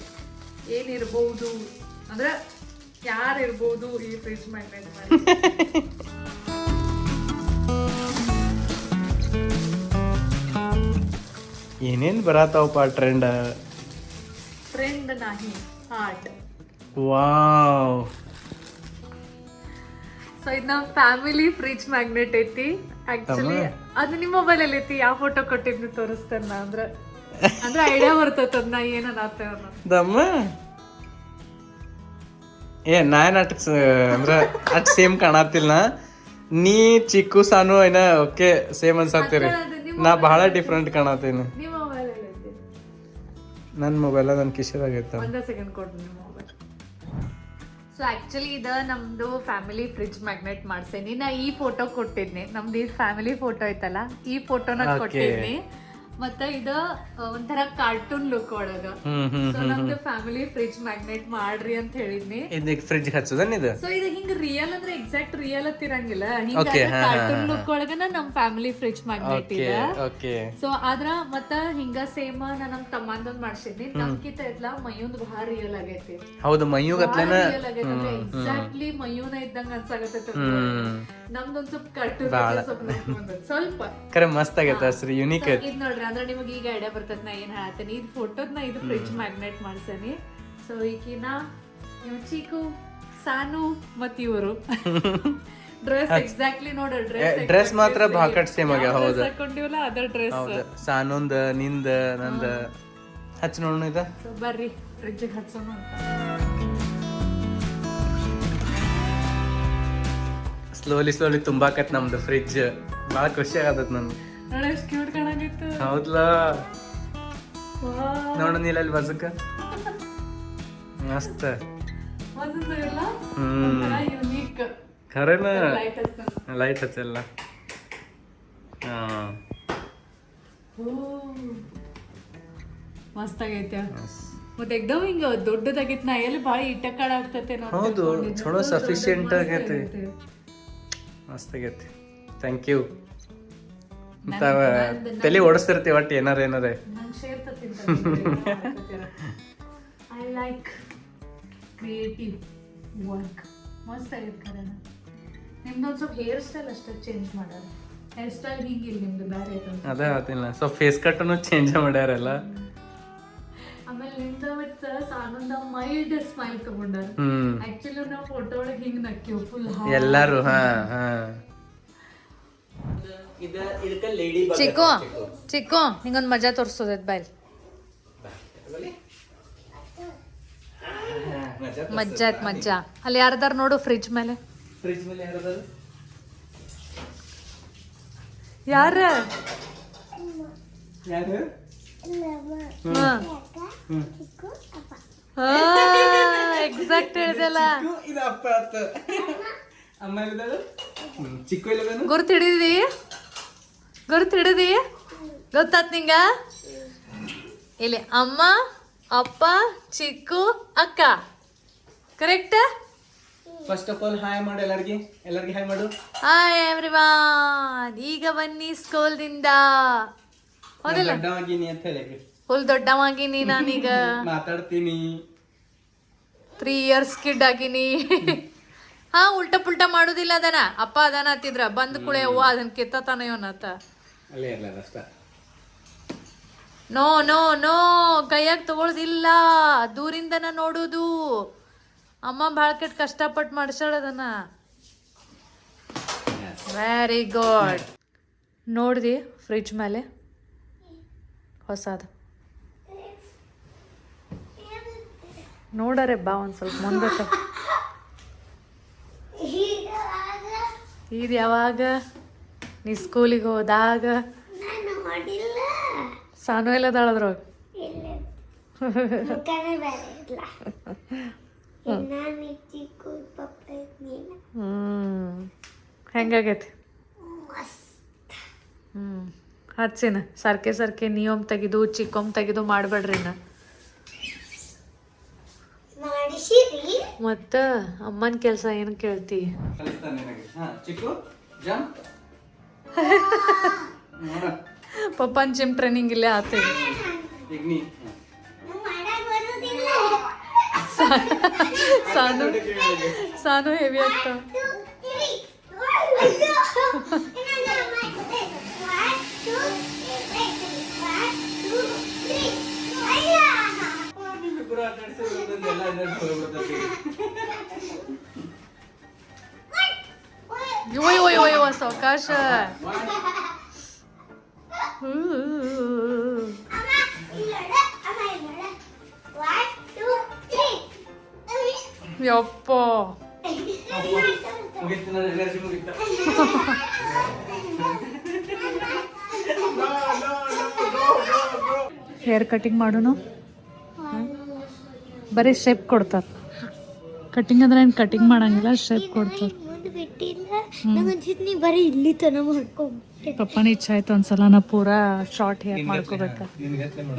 ಏನಿರ್ಬೋದು, ಅಂದ್ರೆ ಯಾರು ಇರ್ಬೋದು ಈ ಫ್ರಿಜ್ ಮ್ಯಾಗ್ನೆಟ್ ಮಾಡಿ. ಏನೇನು ಬರತ್ತಾವಪ್ಪ ಟ್ರೆಂಡ್ नाही हार्ट. ವಾವ್. ಸೊ ಇದು ನಮ್ಮ ಫ್ಯಾಮಿಲಿ ಫ್ರಿಜ್ ಮ್ಯಾಗ್ನೆಟ್ ಐತಿ. ಆಕ್ಚುಲಿ ಅದು ನಿಮ್ಮ ಮೊಬೈಲ್ ಅಲ್ಲಿ ಐತಿ. ಯಾವ ಫೋಟೋ ಕೊಟ್ಟಿದ್ನಿ ತೋರಿಸ್ತೇನೆ ನಾ. ಅಂದ್ರೆ ಐಡಿಯಾ ಬರ್ತದ ನಾ ಏನನ್ನಾತ ದಮ್ಮ ನಾನ್ ಅಂದ್ರ ಅಟ್ ಸೇಮ್ ಕಾಣತಿಲ್ಲ. ನೀ ಚಿಕ್ಕು ಸಾನು ಏನ ಓಕೆ ಸೇಮ್ ಅನ್ಸತ್ತೀರಿ. ನಾ ಬಹಳ ಡಿಫ್ರೆಂಟ್ ಕಾಣತೀನಿ. ನಿಮ್ಮ ಮೊಬೈಲ್ ಅಲ್ಲಿ ಐತಿ. ನನ್ನ ಮೊಬೈಲ್ ನನ್ನ ಕಿಶೆದಾಗೈತ. ಒಂದೇ ಸೆಕೆಂಡ್ ಕೊಡ್ರಿ ನಿಮ್ಮ ಮೊಬೈಲ್. ಸೊ ಆಕ್ಚುಲಿ ಇದು ನಮ್ದು ಫ್ಯಾಮಿಲಿ ಫ್ರಿಜ್ ಮ್ಯಾಗ್ನೆಟ್ ಮಾಡ್ಸೇನಿ. ನಾ ಈ ಫೋಟೋ ಕೊಟ್ಟಿದ್ನಿ. ನಮ್ದು ಈ ಫ್ಯಾಮಿಲಿ ಫೋಟೋ ಐತಲ್ಲ, ಈ ಫೋಟೋನ ಕೊಟ್ಟಿದ್ನಿ. ಮತ್ತೆ ಇದು ಒಂಥರ ಕಾರ್ಟೂನ್ ಲುಕ್ ಒಳಗ. ಸೊ ನಮ್ದು ಫ್ಯಾಮಿಲಿ ಫ್ರಿಜ್ ಮ್ಯಾಗ್ನೆಟ್ ಮಾಡ್ರಿ ಅಂತ ಹೇಳಿದ್ನಿ. ಇದಕ್ಕೆ ಫ್ರಿಜ್ ಹಚ್ಚೋದನ್ ಇದು. ಸೊ ಇದು ಹಿಂಗ ರಿಯಲ್ ಅಂದ್ರೆ ಎಕ್ಸಾಕ್ಟ್ ರಿಯಲ್ ಹತ್ತಿರಂಗಿಲ್ಲ. ಹಿಂಗ ಕಾರ್ಟೂನ್ ಲುಕ್ ಒಳಗನ ನಮ್ ಫ್ಯಾಮಿಲಿ ಫ್ರಿಜ್ ಮ್ಯಾಗ್ನೆಟ್ ಇದೆ. ಓಕೆ. ಸೊ ಆದ್ರ ಮತ್ತ ಹಿಂಗ ಸೇಮ್ ನಾ ನಮ್ ತಮ್ಮಂದೊಂದ್ ಮಾಡ್ಸಿದ್ನಿ. ನಮ್ಕಿತ ಇದ್ಲ ಮೈಯೊಂದ್ ಬಹಳ ರಿಯಲ್ ಆಗೈತಿ. ಹೌದು, ಮೈಯು ಗತ್ಲೆನ ಎಕ್ಸಾಕ್ಟ್ಲಿ ಮೈಯೂನ ಇದ್ದಂಗ ಅನ್ಸಾಗತ್ತೈತಿ. ನಮ್ದೊಂದ್ ಸ್ವಲ್ಪ ಕಾರ್ಟೂನ್ ಸ್ವಲ್ಪ ಕರೆ ಮಸ್ತ್ ಆಗೈತೆ ಹೆಸರು, ಯುನೀಕ್ ಐತಿ. ಇದ್ ನೋಡ್ರಿ, ಅಂದ್ರೆ ನಿಮಗೆ ಈಗ ಐಡಿಯಾ ಬರ್ತದ ನಾ ಏನ್ ಹೇಳತ್ತೀನಿ. ಇದು ಫೋಟೋದ್ನ ಇದು ಫ್ರಿಜ್ ಮ್ಯಾಗ್ನೆಟ್ ಮಾಡ್ಸೇನಿ. ಸೊ ಈಗಿನ ಇವ್ ಚೀಕು, ಸಾನು ಮತ್ ಇವರು ಡ್ರೆಸ್ ಎಕ್ಸಾಕ್ಟ್ಲಿ ನೋಡ. ಡ್ರೆಸ್ ಮಾತ್ರ ಭಾಕಟ್ ಸೇಮ್ ಆಗ್ಯಾವ. ಹೌದು, ಹಾಕೊಂಡಿವಲ್ಲ ಅದ ಡ್ರೆಸ್. ಸಾನೊಂದ ನಿಂದ ನಂದ ಹಚ್ಚ ನೋಡೋಣ ಇದ. ಸೊ ಬರ್ರಿ ಫ್ರಿಜ್ ಹಚ್ಚೋಣ ಅಂತ. ಸ್ಲೋಲಿ ತುಂಬಾಕತ್ ನಮ್ದು ಫ್ರಿಜ್. ಭಾಳ ಖುಷಿ ಆಗತ್ ನನ್ಗೆ. ನೋಡಿ ಎಷ್ಟು ಕ್ಯೂಟ್ ಕಾಣಾಗಿತ್ತು. ಹೌದ್ಲ, ನೋಡ ನೀಲ ಅಲ್ಲಿ ಬಸಕ ಮಸ್ತ್. ಯುನೀಕ್ ಖರೇನ ಲೈಟ್ ಹಚ್ಚಲ್ಲ. ಮಸ್ತ್ ಆಗೈತೆ. ಮತ್ತೆ ಎಕ್ದಮ್ ಹಿಂಗ ದೊಡ್ಡದಾಗೈತಿ. ನಾ ಎಲ್ಲಿ ಭಾಳ ಇಟ್ಟಕ್ಕಾಡ ಆಗ್ತೈತೆ. ಹೌದು, ಚಲೋ ಸಫಿಶಿಯಂಟ್ ಆಗೈತಿ. ಮಸ್ತ್ ಆಗೈತಿ. Thank you. ತಲೆ ಓಡಿಸ್ತಿರ್ತೀವಿ ಒಟ್ಟು ಏನಾರ ಐ ಲೈಕ್ ಕ್ರಿಯೇಟಿವ್ ವರ್ಕ್. ಮಸ್ತ್ ಆಗೈತೆ ಕರೆನ. ನಿಮ್ದೊಂದು ಸ್ವಲ್ಪ ಹೇರ್ ಸ್ಟೈಲ್ ಅಷ್ಟೇ ಚೇಂಜ್ ಮಾಡ್ಯಾರ. ಹೇರ್ ಸ್ಟೈಲ್ ಹಿಂಗಿಲ್ಲ ನಿಮ್ದು, ಬೇರೆ ಐತೆ. ಅದೇ ಆತಿಲ್ಲ, ಸ್ವಲ್ಪ ಫೇಸ್ ಕಟ್ಟನ್ನು ಚೇಂಜ್ ಮಾಡ್ಯಾರಲ್ಲ. ಆಮೇಲೆ ನಿಮ್ದ ಮತ್ತೆ ಸಾನಂದ ಮೈಲ್ಡ್ ಸ್ಮೈಲ್ ತಗೊಂಡಾರ. ಆಕ್ಚುಲಿ ನಾವು ಫೋಟೋ ಒಳಗೆ ಹಿಂಗ್ ನಕ್ಕಿವ್ ಫುಲ್ ಎಲ್ಲಾರು. ಚಿಕ್ಕು ಚಿಕ್ಕು ಹಿಂಗೊಂದು ಮಜಾ ತೋರಿಸೋದೈತ್ ಬಾಯ್. ಮಜ್ಜಾ ಆಯ್ತು ಮಜ್ಜಾ. ಅಲ್ಲಿ ಯಾರದಾರ ನೋಡು ಫ್ರಿಜ್ ಮೇಲೆ. ಯಾರ ಎಕ್ಸಾಕ್ಟ್ ಹೇಳ್ದಲ್ಲ. ಗುರ್ತಿಡಿದಿ ಗೊತ್ತಾತ್ ನಿಂಗ. ಇಲ್ಲಿ ಅಮ್ಮ, ಅಪ್ಪ, ಚಿಕ್ಕು, ಅಕ್ಕ. Correct. First of all hi ಮಾಡು ಎಲ್ಲರಿಗೆ ಹಾಯ್ ಮಾಡು. Hi everyone. ಈಗ ಬನ್ನಿ ಸ್ಕೂಲ್ದಿಂದ. ಹೌದಲ್ಲ, ಫುಲ್ ದೊಡ್ಡವಾಗಿನಿ ನಾನೀಗ. ಮಾತಾಡ್ತೀನಿ. 3 years ಕಿಡ್ ಆಗಿನಿ. ಹಾ, ಉಲ್ಟಾ ಪುಲ್ಟಾ ಮಾಡುದಿಲ್ಲ. ಅದನ ಅಪ್ಪ ಅದನ್ನ ಹತ್ತಿದ್ರ ಬಂದ್ ಕುಳೆ ಅವ್ವ ಅದನ್ನ ಕಿತ್ತಾನ ಇವನತ್ತ. ನೋ ನೋ ನೋ, ಕೈಯಾಗ ತಗೊಳ್ದಿಲ್ಲ, ದೂರಿಂದನ ನೋಡುದು. ಅಮ್ಮ ಭಾಳ ಕೆಟ್ಟ ಕಷ್ಟಪಟ್ಟು ಮಾಡ್ಸಾಳ ಅದನ್ನ. Very good. ನೋಡ್ದಿ ಫ್ರಿಜ್ ಮೇಲೆ ಹೊಸದ ನೋಡರೆ ಬಾ ಒಂದ್ ಸ್ವಲ್ಪ ಮುಂದೆ. ಇದು ಯಾವಾಗ ನೀ ಸ್ಕೂಲಿಗೆ ಹೋದಾಗ? ಸಾನು ಎಲ್ಲದಾಳದ್ರೊಳಗೆ. ಹೆಂಗಾಗೈತಿ? ಹಚ್ಚಿನ ಸರ್ಕೆ ನಿಯಮ್ ತೆಗಿದು ಚಿಕ್ಕೊಮ್ ತೆಗಿದು ಮಾಡ್ಬೇಡ್ರಿ. ಮತ್ತ ಅಮ್ಮನ ಕೆಲಸ ಏನು ಕೇಳ್ತಿ? ಪಪ್ಪನ್ ಜಿಮ್ ಟ್ರೈನಿಂಗ್ ಇಲ್ಲೇ ಆತ. ಸಾನು ಹೆವಿ ಆಗ್ತಾವ. ಆಕಾಶ ಯಪ್ಪ ಹೇರ್ ಕಟಿಂಗ್ ಮಾಡೋಣ ಬರೀ ಶೇಪ್ ಕೊಡ್ತಾರ ಕಟಿಂಗ್ ಅಂದ್ರೆ ಏನು ಕಟಿಂಗ್ ಮಾಡಂಗಿಲ್ಲ ಶೇಪ್ ಕೊಡ್ತಾರ ಬರೀ ಇಲ್ಲಿ ತನ ಮಾಡ್ಕೊಂಡೆ ಪಪ್ಪನ ಇಚ್ಛೆ ಆಯ್ತು ಒಂದ್ಸಲ ನಾ ಪೂರಾ ಶಾರ್ಟ್ ಹೇರ್ ಮಾಡ್ಕೋಬೇಕ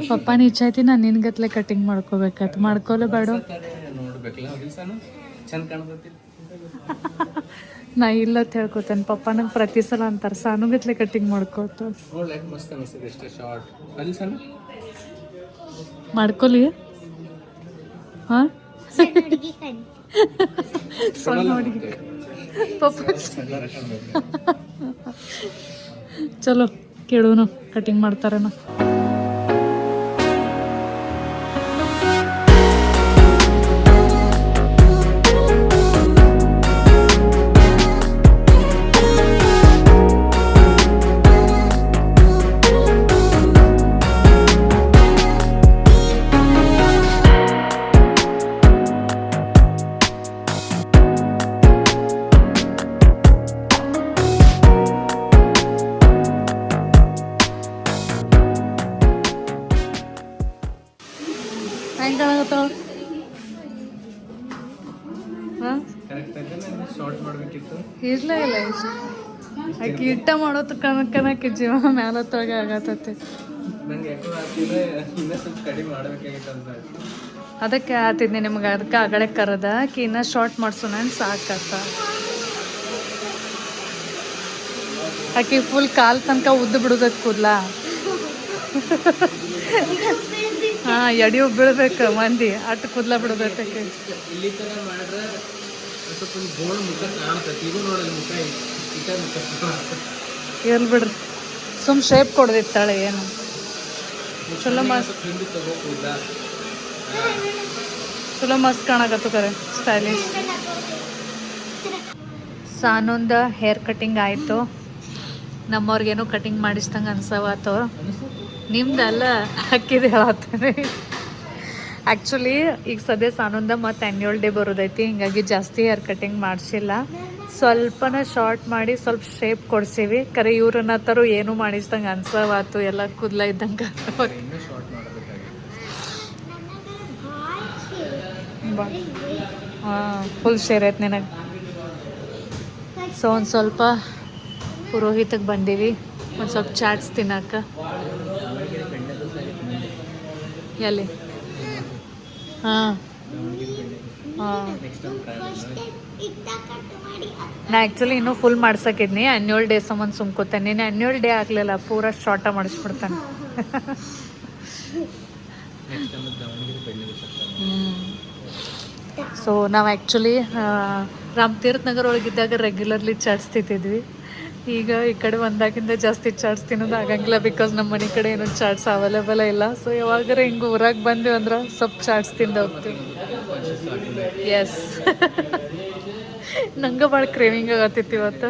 ಪಪ್ಪನ ಇಚ್ಛೆ ಐತಿ ನಾನು ನಿನ್ಗತ್ಲೆ ಕಟಿಂಗ್ ಮಾಡ್ಕೋಬೇಕತ್ ಮಾಡ್ಕೊಲೆ ಬೇಡ ನಾ ಇಲ್ಲ ಅಂತ ಹೇಳ್ಕೊತೇನೆ ಪಪ್ಪ ನಂಗೆ ಪ್ರತಿ ಸಲ ಅಂತಾರೆ ಸಾನುಗತ್ಲೆ ಕಟಿಂಗ್ ಮಾಡ್ಕೋತ ಮಾಡ್ಕೊಲಿ ಹಾ ಸಣ್ಣ ಹುಡುಗಿ ಪಪ್ಪ ಚಲೋ ಕೇಳೋನು ಕಟಿಂಗ್ ಮಾಡ್ತಾರೇನೋ ಹೆಂಗೆ ಕಾಣಕತ್ತಾವ ಹಾಂ ಶಾರ್ಟ್ ಮಾಡ್ಬೇಕಿತ್ತು ಇಲ್ಲ ಇಲ್ಲ ಇಷ್ಟ ಆಕೆ ಇಟ್ಟ ಮಾಡೋದು ಕಣಕ್ಕೆ ಜೀವ ಮ್ಯಾಲತ್ತೊಳಗೆ ಆಗತ್ತೈತಿ ನಂಗೆ ಯಾಕೋ ಆಗ್ತಿದೆ ಇನ್ನೂ ಸ್ವಲ್ಪ ಕಡಿಮೆ ಮಾಡ್ಬೇಕಾಗಿತ್ತು ಅಂತ ಅದಕ್ಕೆ ಆತಿದ್ನಿ ನಿಮ್ಗೆ ಅದಕ್ಕೆ ಆಗಡೆ ಕರದ ಆಕಿ ಇನ್ನೂ ಶಾರ್ಟ್ ಮಾಡ್ಸೋಣ ಅಂತ ಸಾಕತ್ತ ಆಕಿ ಫುಲ್ ಕಾಲ್ ತನಕ ಉದ್ದು ಬಿಡುದಕ್ಕೆ ಕೂದ್ಲಾ ಹಾಂ ಎಡಿ ಬೀಳ್ಬೇಕು ಮಂದಿ ಅಟ್ಟು ಕೂದ್ಲ ಬಿಡ್ಬೇಕು ಇಲ್ಲಿ ತರ ಮಾಡಿದ್ರೆ ಸ್ವಲ್ಪ ಗೋಳು ಮುಖ ಕಾಣ್ತೈತಿ ಇದು ನೋಡಲ್ಲ ಮುಖ ಇಟ ಮುಖ ಇರ್ಲಿ ಬಿಡ್ರಿ ಸುಮ್ ಶೇಪ್ ಕೊಡ್ದಿತ್ತಾಳೆ ಏನು ಚಲೋ ಮಸ್ತ್ ಹಿಂದಿ ತಗೋಬೋದ ಚಲೋ ಮಸ್ತ್ ಕಾಣಕತ್ತು ಕರೆ ಸ್ಟೈಲಿಶ್ ಸಾನೊಂದ ಹೇರ್ ಕಟಿಂಗ್ ಆಯಿತು ನಮ್ಮವ್ರಿಗೇನು ಕಟಿಂಗ್ ಮಾಡಿಸ್ದಂಗೆ ಅನ್ಸವಾತು ನಿಮ್ದಲ್ಲ ಹಾಕಿದೆ ಹೇಳತ್ತೇನೆ ಆ್ಯಕ್ಚುಲಿ ಈಗ ಸದ್ಯ ಸಾನೊಂದ ಮತ್ತು ಆ್ಯನ್ಯುವಲ್ ಡೇ ಬರೋದೈತಿ ಹಿಂಗಾಗಿ ಜಾಸ್ತಿ ಹೇರ್ ಕಟಿಂಗ್ ಮಾಡಿಸಿಲ್ಲ ಸ್ವಲ್ಪನ ಶಾರ್ಟ್ ಮಾಡಿ ಸ್ವಲ್ಪ ಶೇಪ್ ಕೊಡ್ಸೀವಿ ಕರೆ ಇವ್ರನ್ನ ತರು ಏನೂ ಮಾಡಿಸ್ದಂಗೆ ಅನ್ಸವಾತು ಎಲ್ಲ ಕೂದಲ ಇದ್ದಂಗೆ ಇನ್ನೂ ಶಾರ್ಟ್ ಮಾಡಬೇಕಾಗಿತ್ತು ಹಾಂ ಫುಲ್ ಶೇರ್ ಐತೆ ನಿನಗೆ ಸೊ ಒಂದು ಸ್ವಲ್ಪ ಪುರೋಹಿತಕ್ಕೆ ಬಂದೀವಿ ಒಂದು ಸ್ವಲ್ಪ ಚಾಟ್ಸ್ ತಿನ್ನಕ್ಕೆ ಎಲ್ಲಿ ಹಾಂ ಹಾಂ ನಾ ಆ್ಯಕ್ಚುಲಿ ಇನ್ನೂ ಫುಲ್ ಮಾಡ್ಸಕಿದ್ನಿ ಆ್ಯನ್ಯುವಲ್ ಡೇ ಸಂಬಂಧ ಸುಮ್ಕೋತೇನೆ ನೀನು ಆ್ಯನ್ಯುವಲ್ ಡೇ ಆಗಲಿಲ್ಲ ಪೂರ ಶಾರ್ಟ ಮಾಡಿಸ್ಬಿಡ್ತಾನೆ ಸೊ ನಾವು ಆ್ಯಕ್ಚುಲಿ ರಾಮತೀರ್ಥ ನಗರ ಒಳಗಿದ್ದಾಗ ರೆಗ್ಯುಲರ್ಲಿ ಚಾಟ್ಸ್ ತಿಂತಿದ್ವಿ ಈಗ ಈ ಕಡೆ ಒಂದಾಗಿಂದ ಜಾಸ್ತಿ ಚಾಟ್ಸ್ ತಿನ್ನೋದು ಆಗಂಗಿಲ್ಲ ಬಿಕಾಸ್ ನಮ್ಮ ಮನೆ ಕಡೆ ಏನೋ ಚಾಟ್ಸ್ ಅವೈಲೇಬಲ್ ಇಲ್ಲ ಸೊ ಯಾವಾಗಾರ ಹಿಂಗೆ ಊರಾಗ ಬಂದ್ವಿ ಅಂದ್ರೆ ಸ್ವಲ್ಪ ಚಾಟ್ಸ್ ತಿಂದು ಹೋಗ್ತೀವಿ ಎಸ್ ನಂಗೆ ಭಾಳ ಕ್ರೇವಿಂಗ್ ಆಗತ್ತಿತ್ತು ಇವತ್ತು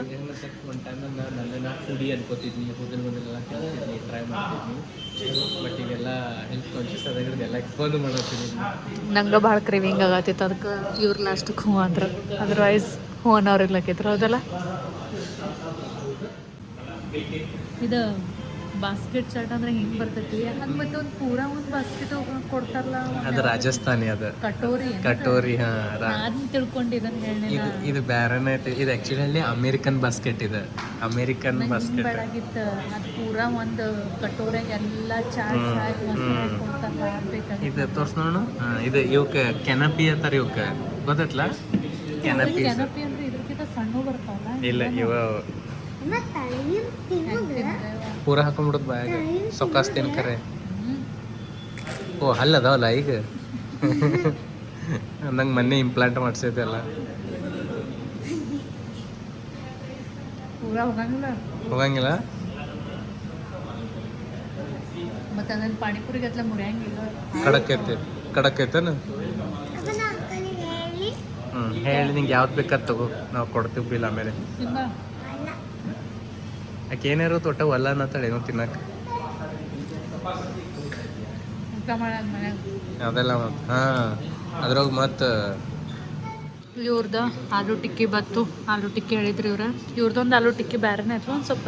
ಒಂದು ಟೈಮ್ ನನ್ನನ್ನು ಫುಡಿ ಅನ್ಕೋತಿದ್ನಿ ಹೋದೆಲ್ಲ ತಿಂತಿದ್ನಿ ಟ್ರೈ ಮಾಡ್ತಿದ್ನಿ ಬಟ್ ಈಗೆಲ್ಲ ಹೆಲ್ತ್ ಕಾನ್ಷಿಯಸ್ ಅದಾಗಿರೋದು ಎಲ್ಲ ಬಂದು ಮಾಡತ್ತೀನಿ ನಂಗೆ ಭಾಳ ಕ್ರೇವಿಂಗ್ ಆಗತ್ತಿತ್ತು ಅದಕ್ಕೆ ಇವ್ರು ಲಾಸ್ಟಿಗೆ ಹ್ಞೂ ಅಂದ್ರೆ ಅದರ್ವೈಸ್ ಹ್ಞೂ ಅನ್ನೋರು ಇರ್ಲಕ್ಕಿದ್ರು ಹೌದಲ್ಲ ಇದು ಬಾಸ್ಕೆಟ್ ಚಾಟ್ ಅಂದ್ರೆ ಹಿಂಗೆ ಬರ್ತೈತಿ ಅದು ಮತ್ತೆ ಒಂದು ಪೂರಾ ಒಂದು ಬಾಸ್ಕೆಟ್ ಕೊಡ್ತಾರಲ್ಲ ಅದು ರಾಜಸ್ಥಾನಿ ಅದು ಕಟೋರಿ ಕಟೋರಿ ಹಾಂ ಅದನ್ನ ತಿಳ್ಕೊಂಡಿದ್ದನ್ನು ಹೇಳಿ ಇದು ಇದು ಬೇರೆನೇ ಐತೆ ಇದು ಆ್ಯಕ್ಚುಲಿ ಅಮೇರಿಕನ್ ಬಾಸ್ಕೆಟ್ ಇದೆ ಅಮೇರಿಕನ್ ಬಾಸ್ಕೆಟ್ ಬೆಳಗಿತ್ತು ಅದು ಪೂರಾ ಒಂದು ಕಟೋರಿಯಾಗ ಎಲ್ಲ ಚಾಟ್ಸ್ ಹಾಕಿ ಮಸಾಲೆ ಕೊಡ್ತಾರಲ್ಲ ಬೇಕಾಗಿ ಇದು ತೋರ್ಸ್ ನೋಡು ಹಾಂ ಇದು ಇವಕ್ಕೆ ಕೆನಪಿ ಅಂತಾರೆ ಇವಕ್ಕೆ ಗೊತ್ತೈತ್ಲ ಕೆನಪಿ ಕೆನಪಿ ಅಂದ್ರೆ ಇದ್ರಕ್ಕಿಂತ ಸಣ್ಣ ಬರ್ತಾವಲ್ಲ ಇಲ್ಲ ಇವ ಪೂರ ಹಾಕೊಂಡ್ಬಿಡೋದು ಬಾಯಾಗ ಸೊಕ್ಕಾಸ್ ತಿನ್ಕರೆ ಓ ಹಲ್ಲದವಲ್ಲ ಈಗ ನಂಗೆ ಮೊನ್ನೆ ಇಂಪ್ಲಾಂಟ್ ಮಾಡಿಸಿದ್ದೆಲ್ಲ ಪೂರಾ ಹೋಗಂಗಿಲ್ಲ ಹೋಗಂಗಿಲ್ಲ ಮತ್ತೆ ಅದನ್ನ ಪಾನಿಪುರಿ ಗತ್ಲ ಮುರಿಯಂಗಿಲ್ಲ ಕಡಕ್ ಐತೇನು ಹೇಳಿ ನಿಂಗೆ ಯಾವ್ದು ಬೇಕಾದ್ ತಗೋ ನಾವು ಕೊಡ್ತೀವಿ ಬಿಲ್ ಆಮೇಲೆ ಆಕೆ ಏನಾರು ತೊಟ್ಟ ಒಲ್ಲ ಅನ್ನತ್ತಾಳೆ ಏನೋ ತಿನ್ನಕ್ಕೆ ಊಟ ಮಾಡೋದು ಮನ್ಯಾಗ. ಅದೆಲ್ಲ ಮತ್ತು ಹಾಂ ಅದ್ರಾಗ ಮತ್ತು ಇವ್ರದ್ದು ಆಲೂ ಟಿಕ್ಕಿ ಬತ್ತು. ಆಲೂ ಟಿಕ್ಕಿ ಹೇಳಿದ್ರು ಇವ್ರದ್ದೊಂದು ಆಲೂ ಟಿಕ್ಕಿ ಬೇರೆನೇ ಅಥವಾ ಒಂದು ಸ್ವಲ್ಪ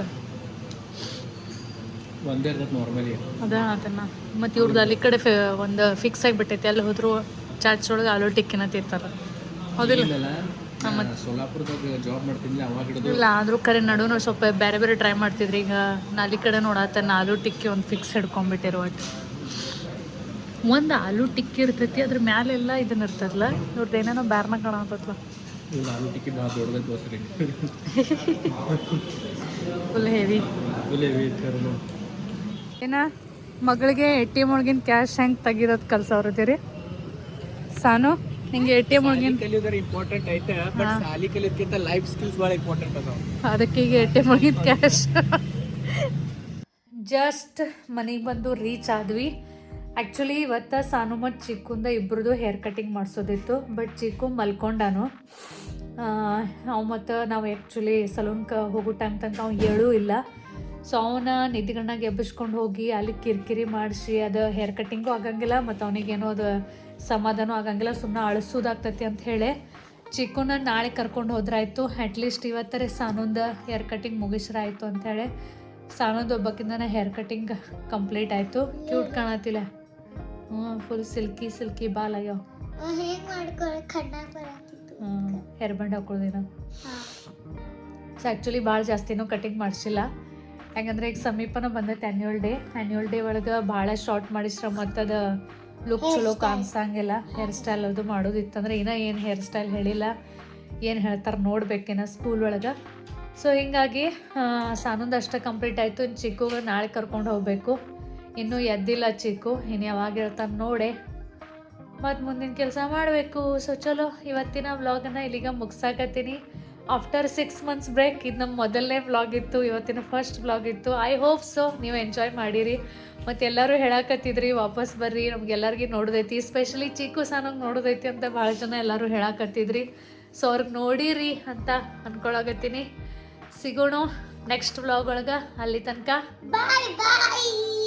ಒಂದೇ ಇರ್ತದೆ ನಾರ್ಮಲಿ. ಅದ ಅದನ್ನ ಮತ್ತು ಇವ್ರದ್ದು ಅಲ್ಲಿ ಕಡೆ ಒಂದು ಫಿಕ್ಸ್ ಆಗಿಬಿಟ್ಟೈತಿ. ಅಲ್ಲಿ ಹೋದ್ರು ಚಾಟ್ಸ್ ಒಳಗೆ ಆಲೂ ಟಿಕ್ಕಿನ ತಿಂತಾರೆ ಹೌದಿಲ್ಲ? ಮತ್ತು ಸೋಲಾಪುರದಾಗ ಜಾಬ್ ಮಾಡ್ತಿದ್ದೆ ಅವಾಗ ಹಿಡಿದು ಇಲ್ಲ ಆದರೂ ಕರೆ ನಡುನು ಸ್ವಲ್ಪ ಬೇರೆ ಬೇರೆ ಟ್ರೈ ಮಾಡ್ತಿದ್ರಿ. ಈಗ ನಾಲಿ ಕಡೆ ನೋಡತ್ತ ಆಲೂ ಟಿಕ್ಕಿ ಒಂದು ಫಿಕ್ಸ್ ಹಿಡ್ಕೊಂಡ್ಬಿಟ್ಟಿರೋ ಒಟ್ಟು ಒಂದು ಆಲೂ ಟಿಕ್ಕಿ ಇರ್ತೈತಿ. ಅದ್ರ ಮ್ಯಾಲೆಲ್ಲ ಇದನ್ನ ಇರ್ತದಲ್ಲ ಇವ್ರದ್ದು ಏನೇನೋ ಬ್ಯಾರ್ನ ಕಾಣತ್ತಲ್ಲ. ಆಲೂ ಟಿಕ್ಕಿ ಭಾಳ ದೊಡ್ಡದಾಗ ತೋರಿಸ್ರಿ ಫುಲ್ ಹೆವಿ. ಫುಲ್ ಹೆವಿ ಐತೆ. ಏನ ಮಗಳಿಗೆ ATM ಒಳಗಿನ ಕ್ಯಾಶ್ ಹೆಂಗೆ ತೆಗಿರೋದು ಕಲ್ಸವ್ರದಿರಿ ಸಾನು? ನಿಂಗೆ ATM ಒಳಗಿನ ಕಲಿಯೋದ್ರ ಇಂಪಾರ್ಟೆಂಟ್ ಐತೆ ಬಟ್ ಸಾಲಿ ಕಲಿಯೋದಕ್ಕಿಂತ ಲೈಫ್ ಸ್ಕಿಲ್ಸ್ ಭಾಳ ಇಂಪಾರ್ಟೆಂಟ್ ಅದಾವ. ಅದಕ್ಕೆ ಈಗ ATM ಒಳಗಿನ ಕ್ಯಾಶ್. ಜಸ್ಟ್ ಮನೆಗೆ ಬಂದು ರೀಚ್ ಆದ್ವಿ. ಆ್ಯಕ್ಚುಲಿ ಇವತ್ತು ಸಾನು ಮತ್ತು ಚಿಕ್ಕುಂದ ಇಬ್ಬರದು ಹೇರ್ ಕಟಿಂಗ್ ಮಾಡಿಸೋದಿತ್ತು. ಬಟ್ ಚಿಕ್ಕು ಮಲ್ಕೊಂಡಾನು. ಅವು ಮತ್ತು ನಾವು ಆ್ಯಕ್ಚುಲಿ ಸಲೂನ್ಗೆ ಹೋಗೋ ಟೈಮ್ ತನಕ ಅವ್ನು ಹೇಳೂ ಇಲ್ಲ. ಸೊ ಅವನ ನಿದ್ದಿಗಣ್ಣಾಗ ಎಬ್ಬಿಸ್ಕೊಂಡು ಹೋಗಿ ಅಲ್ಲಿ ಕಿರಿಕಿರಿ ಮಾಡಿಸಿ ಅದು ಹೇರ್ ಕಟ್ಟಿಂಗು ಆಗಂಗಿಲ್ಲ ಮತ್ತು ಅವನಿಗೇನೋ ಅದು ಸಮಾಧಾನ ಆಗಂಗಿಲ್ಲ. ಸುಮ್ಮನೆ ಅಳಿಸೋದಾಗ್ತೈತಿ ಅಂತ ಹೇಳಿ ಚಿಕ್ಕುನ ನಾಳೆ ಕರ್ಕೊಂಡು ಹೋದ್ರಾಯ್ತು. ಅಟ್ಲೀಸ್ಟ್ ಇವತ್ತರೆ ಸಾನೊಂದು ಹೇರ್ ಕಟಿಂಗ್ ಮುಗಿಸ್ರಾಯ್ತು ಅಂಥೇಳಿ ಸಾನೊಂದು ಒಬ್ಬಕ್ಕಿಂದನೇ ಹೇರ್ ಕಟಿಂಗ್ ಕಂಪ್ಲೀಟ್ ಆಯಿತು. ಕ್ಯೂಟ್ ಕಾಣತ್ತಿಲ್ಲ. ಫುಲ್ ಸಿಲ್ಕಿ ಬಾಲ್ ಆಗ್ಯಾವ. ಹೇಗೆ ಮಾಡ್ಕೊಳ್ಳಿ ಕಣ್ಣಾಗ ಬರಾತಿತ್ತು. ಹೇರ್ ಬ್ಯಾಂಡ್ ಹಾಕೊಳ್ಳೋದೇನ. ಸೊ ಆ್ಯಕ್ಚುಲಿ ಭಾಳ ಜಾಸ್ತಿನೂ ಕಟಿಂಗ್ ಮಾಡಿಸಿಲ್ಲ. ಯಾಕಂದ್ರೆ ಈಗ ಸಮೀಪನ ಬಂದೈತೆ ಆ್ಯನ್ಯುವಲ್ ಡೇ ಒಳಗೆ ಭಾಳ ಶಾರ್ಟ್ ಮಾಡಿಸ್ರ ಮತ್ತು ಅದು ಲುಕ್ ಚಲೋ ಕಾಣಿಸಂಗಿಲ್ಲ. ಹೇರ್ ಸ್ಟೈಲ್ ಅದು ಮಾಡೋದಿತ್ತಂದ್ರೆ ಇನ್ನೂ ಏನು ಹೇರ್ ಸ್ಟೈಲ್ ಹೇಳಿಲ್ಲ. ಏನು ಹೇಳ್ತಾರೆ ನೋಡ್ಬೇಕೇನೋ ಸ್ಕೂಲ್ ಒಳಗೆ. ಸೊ ಹೀಗಾಗಿ ಸಾನೊಂದು ಅಷ್ಟೇ ಕಂಪ್ಲೀಟ್ ಆಯಿತು. ಇನ್ನು ಚಿಕ್ಕುಗೆ ನಾಳೆ ಕರ್ಕೊಂಡು ಹೋಗಬೇಕು. ಇನ್ನೂ ಎದ್ದಿಲ್ಲ ಚಿಕ್ಕು. ಇನ್ನು ಯಾವಾಗ ಹೇಳ್ತಾನೆ ನೋಡಿ ಮತ್ತು ಮುಂದಿನ ಕೆಲಸ ಮಾಡಬೇಕು. ಸೊ ಚಲೋ ಇವತ್ತಿನ ವ್ಲಾಗನ್ನು ಇಲ್ಲಿಗ ಮುಗಿಸಾಕತ್ತೀನಿ. After 6 months break. ಇದು ನಮ್ಮ ಮೊದಲನೇ ವ್ಲಾಗ್ ಇತ್ತು. ಇವತ್ತಿನ ಫಸ್ಟ್ ವ್ಲಾಗ್ ಇತ್ತು. ಐ ಹೋಪ್ ಸೊ ನೀವು ಎಂಜಾಯ್ ಮಾಡಿರಿ. ಮತ್ತು ಎಲ್ಲರೂ ಹೇಳಕತ್ತಿದ್ರಿ ವಾಪಸ್ ಬರ್ರಿ ನಮ್ಗೆಲ್ಲರಿಗೂ ನೋಡೋದೈತಿ, ಸ್ಪೆಷಲಿ ಚಿಕ್ಕು ಸಾನಂಗೆ ನೋಡೋದೈತಿ ಅಂತ ಭಾಳ ಜನ ಎಲ್ಲರೂ ಹೇಳಕತ್ತಿದ್ರಿ. ಸೊ ಅವ್ರಿಗೆ ನೋಡಿರಿ ಅಂತ ಅಂದ್ಕೊಳಕತ್ತೀನಿ. ಸಿಗೋಣ ನೆಕ್ಸ್ಟ್ ವ್ಲಾಗ್ ಒಳಗೆ. ಅಲ್ಲಿ ತನಕ ಬಾಯ್ ಬಾಯ್.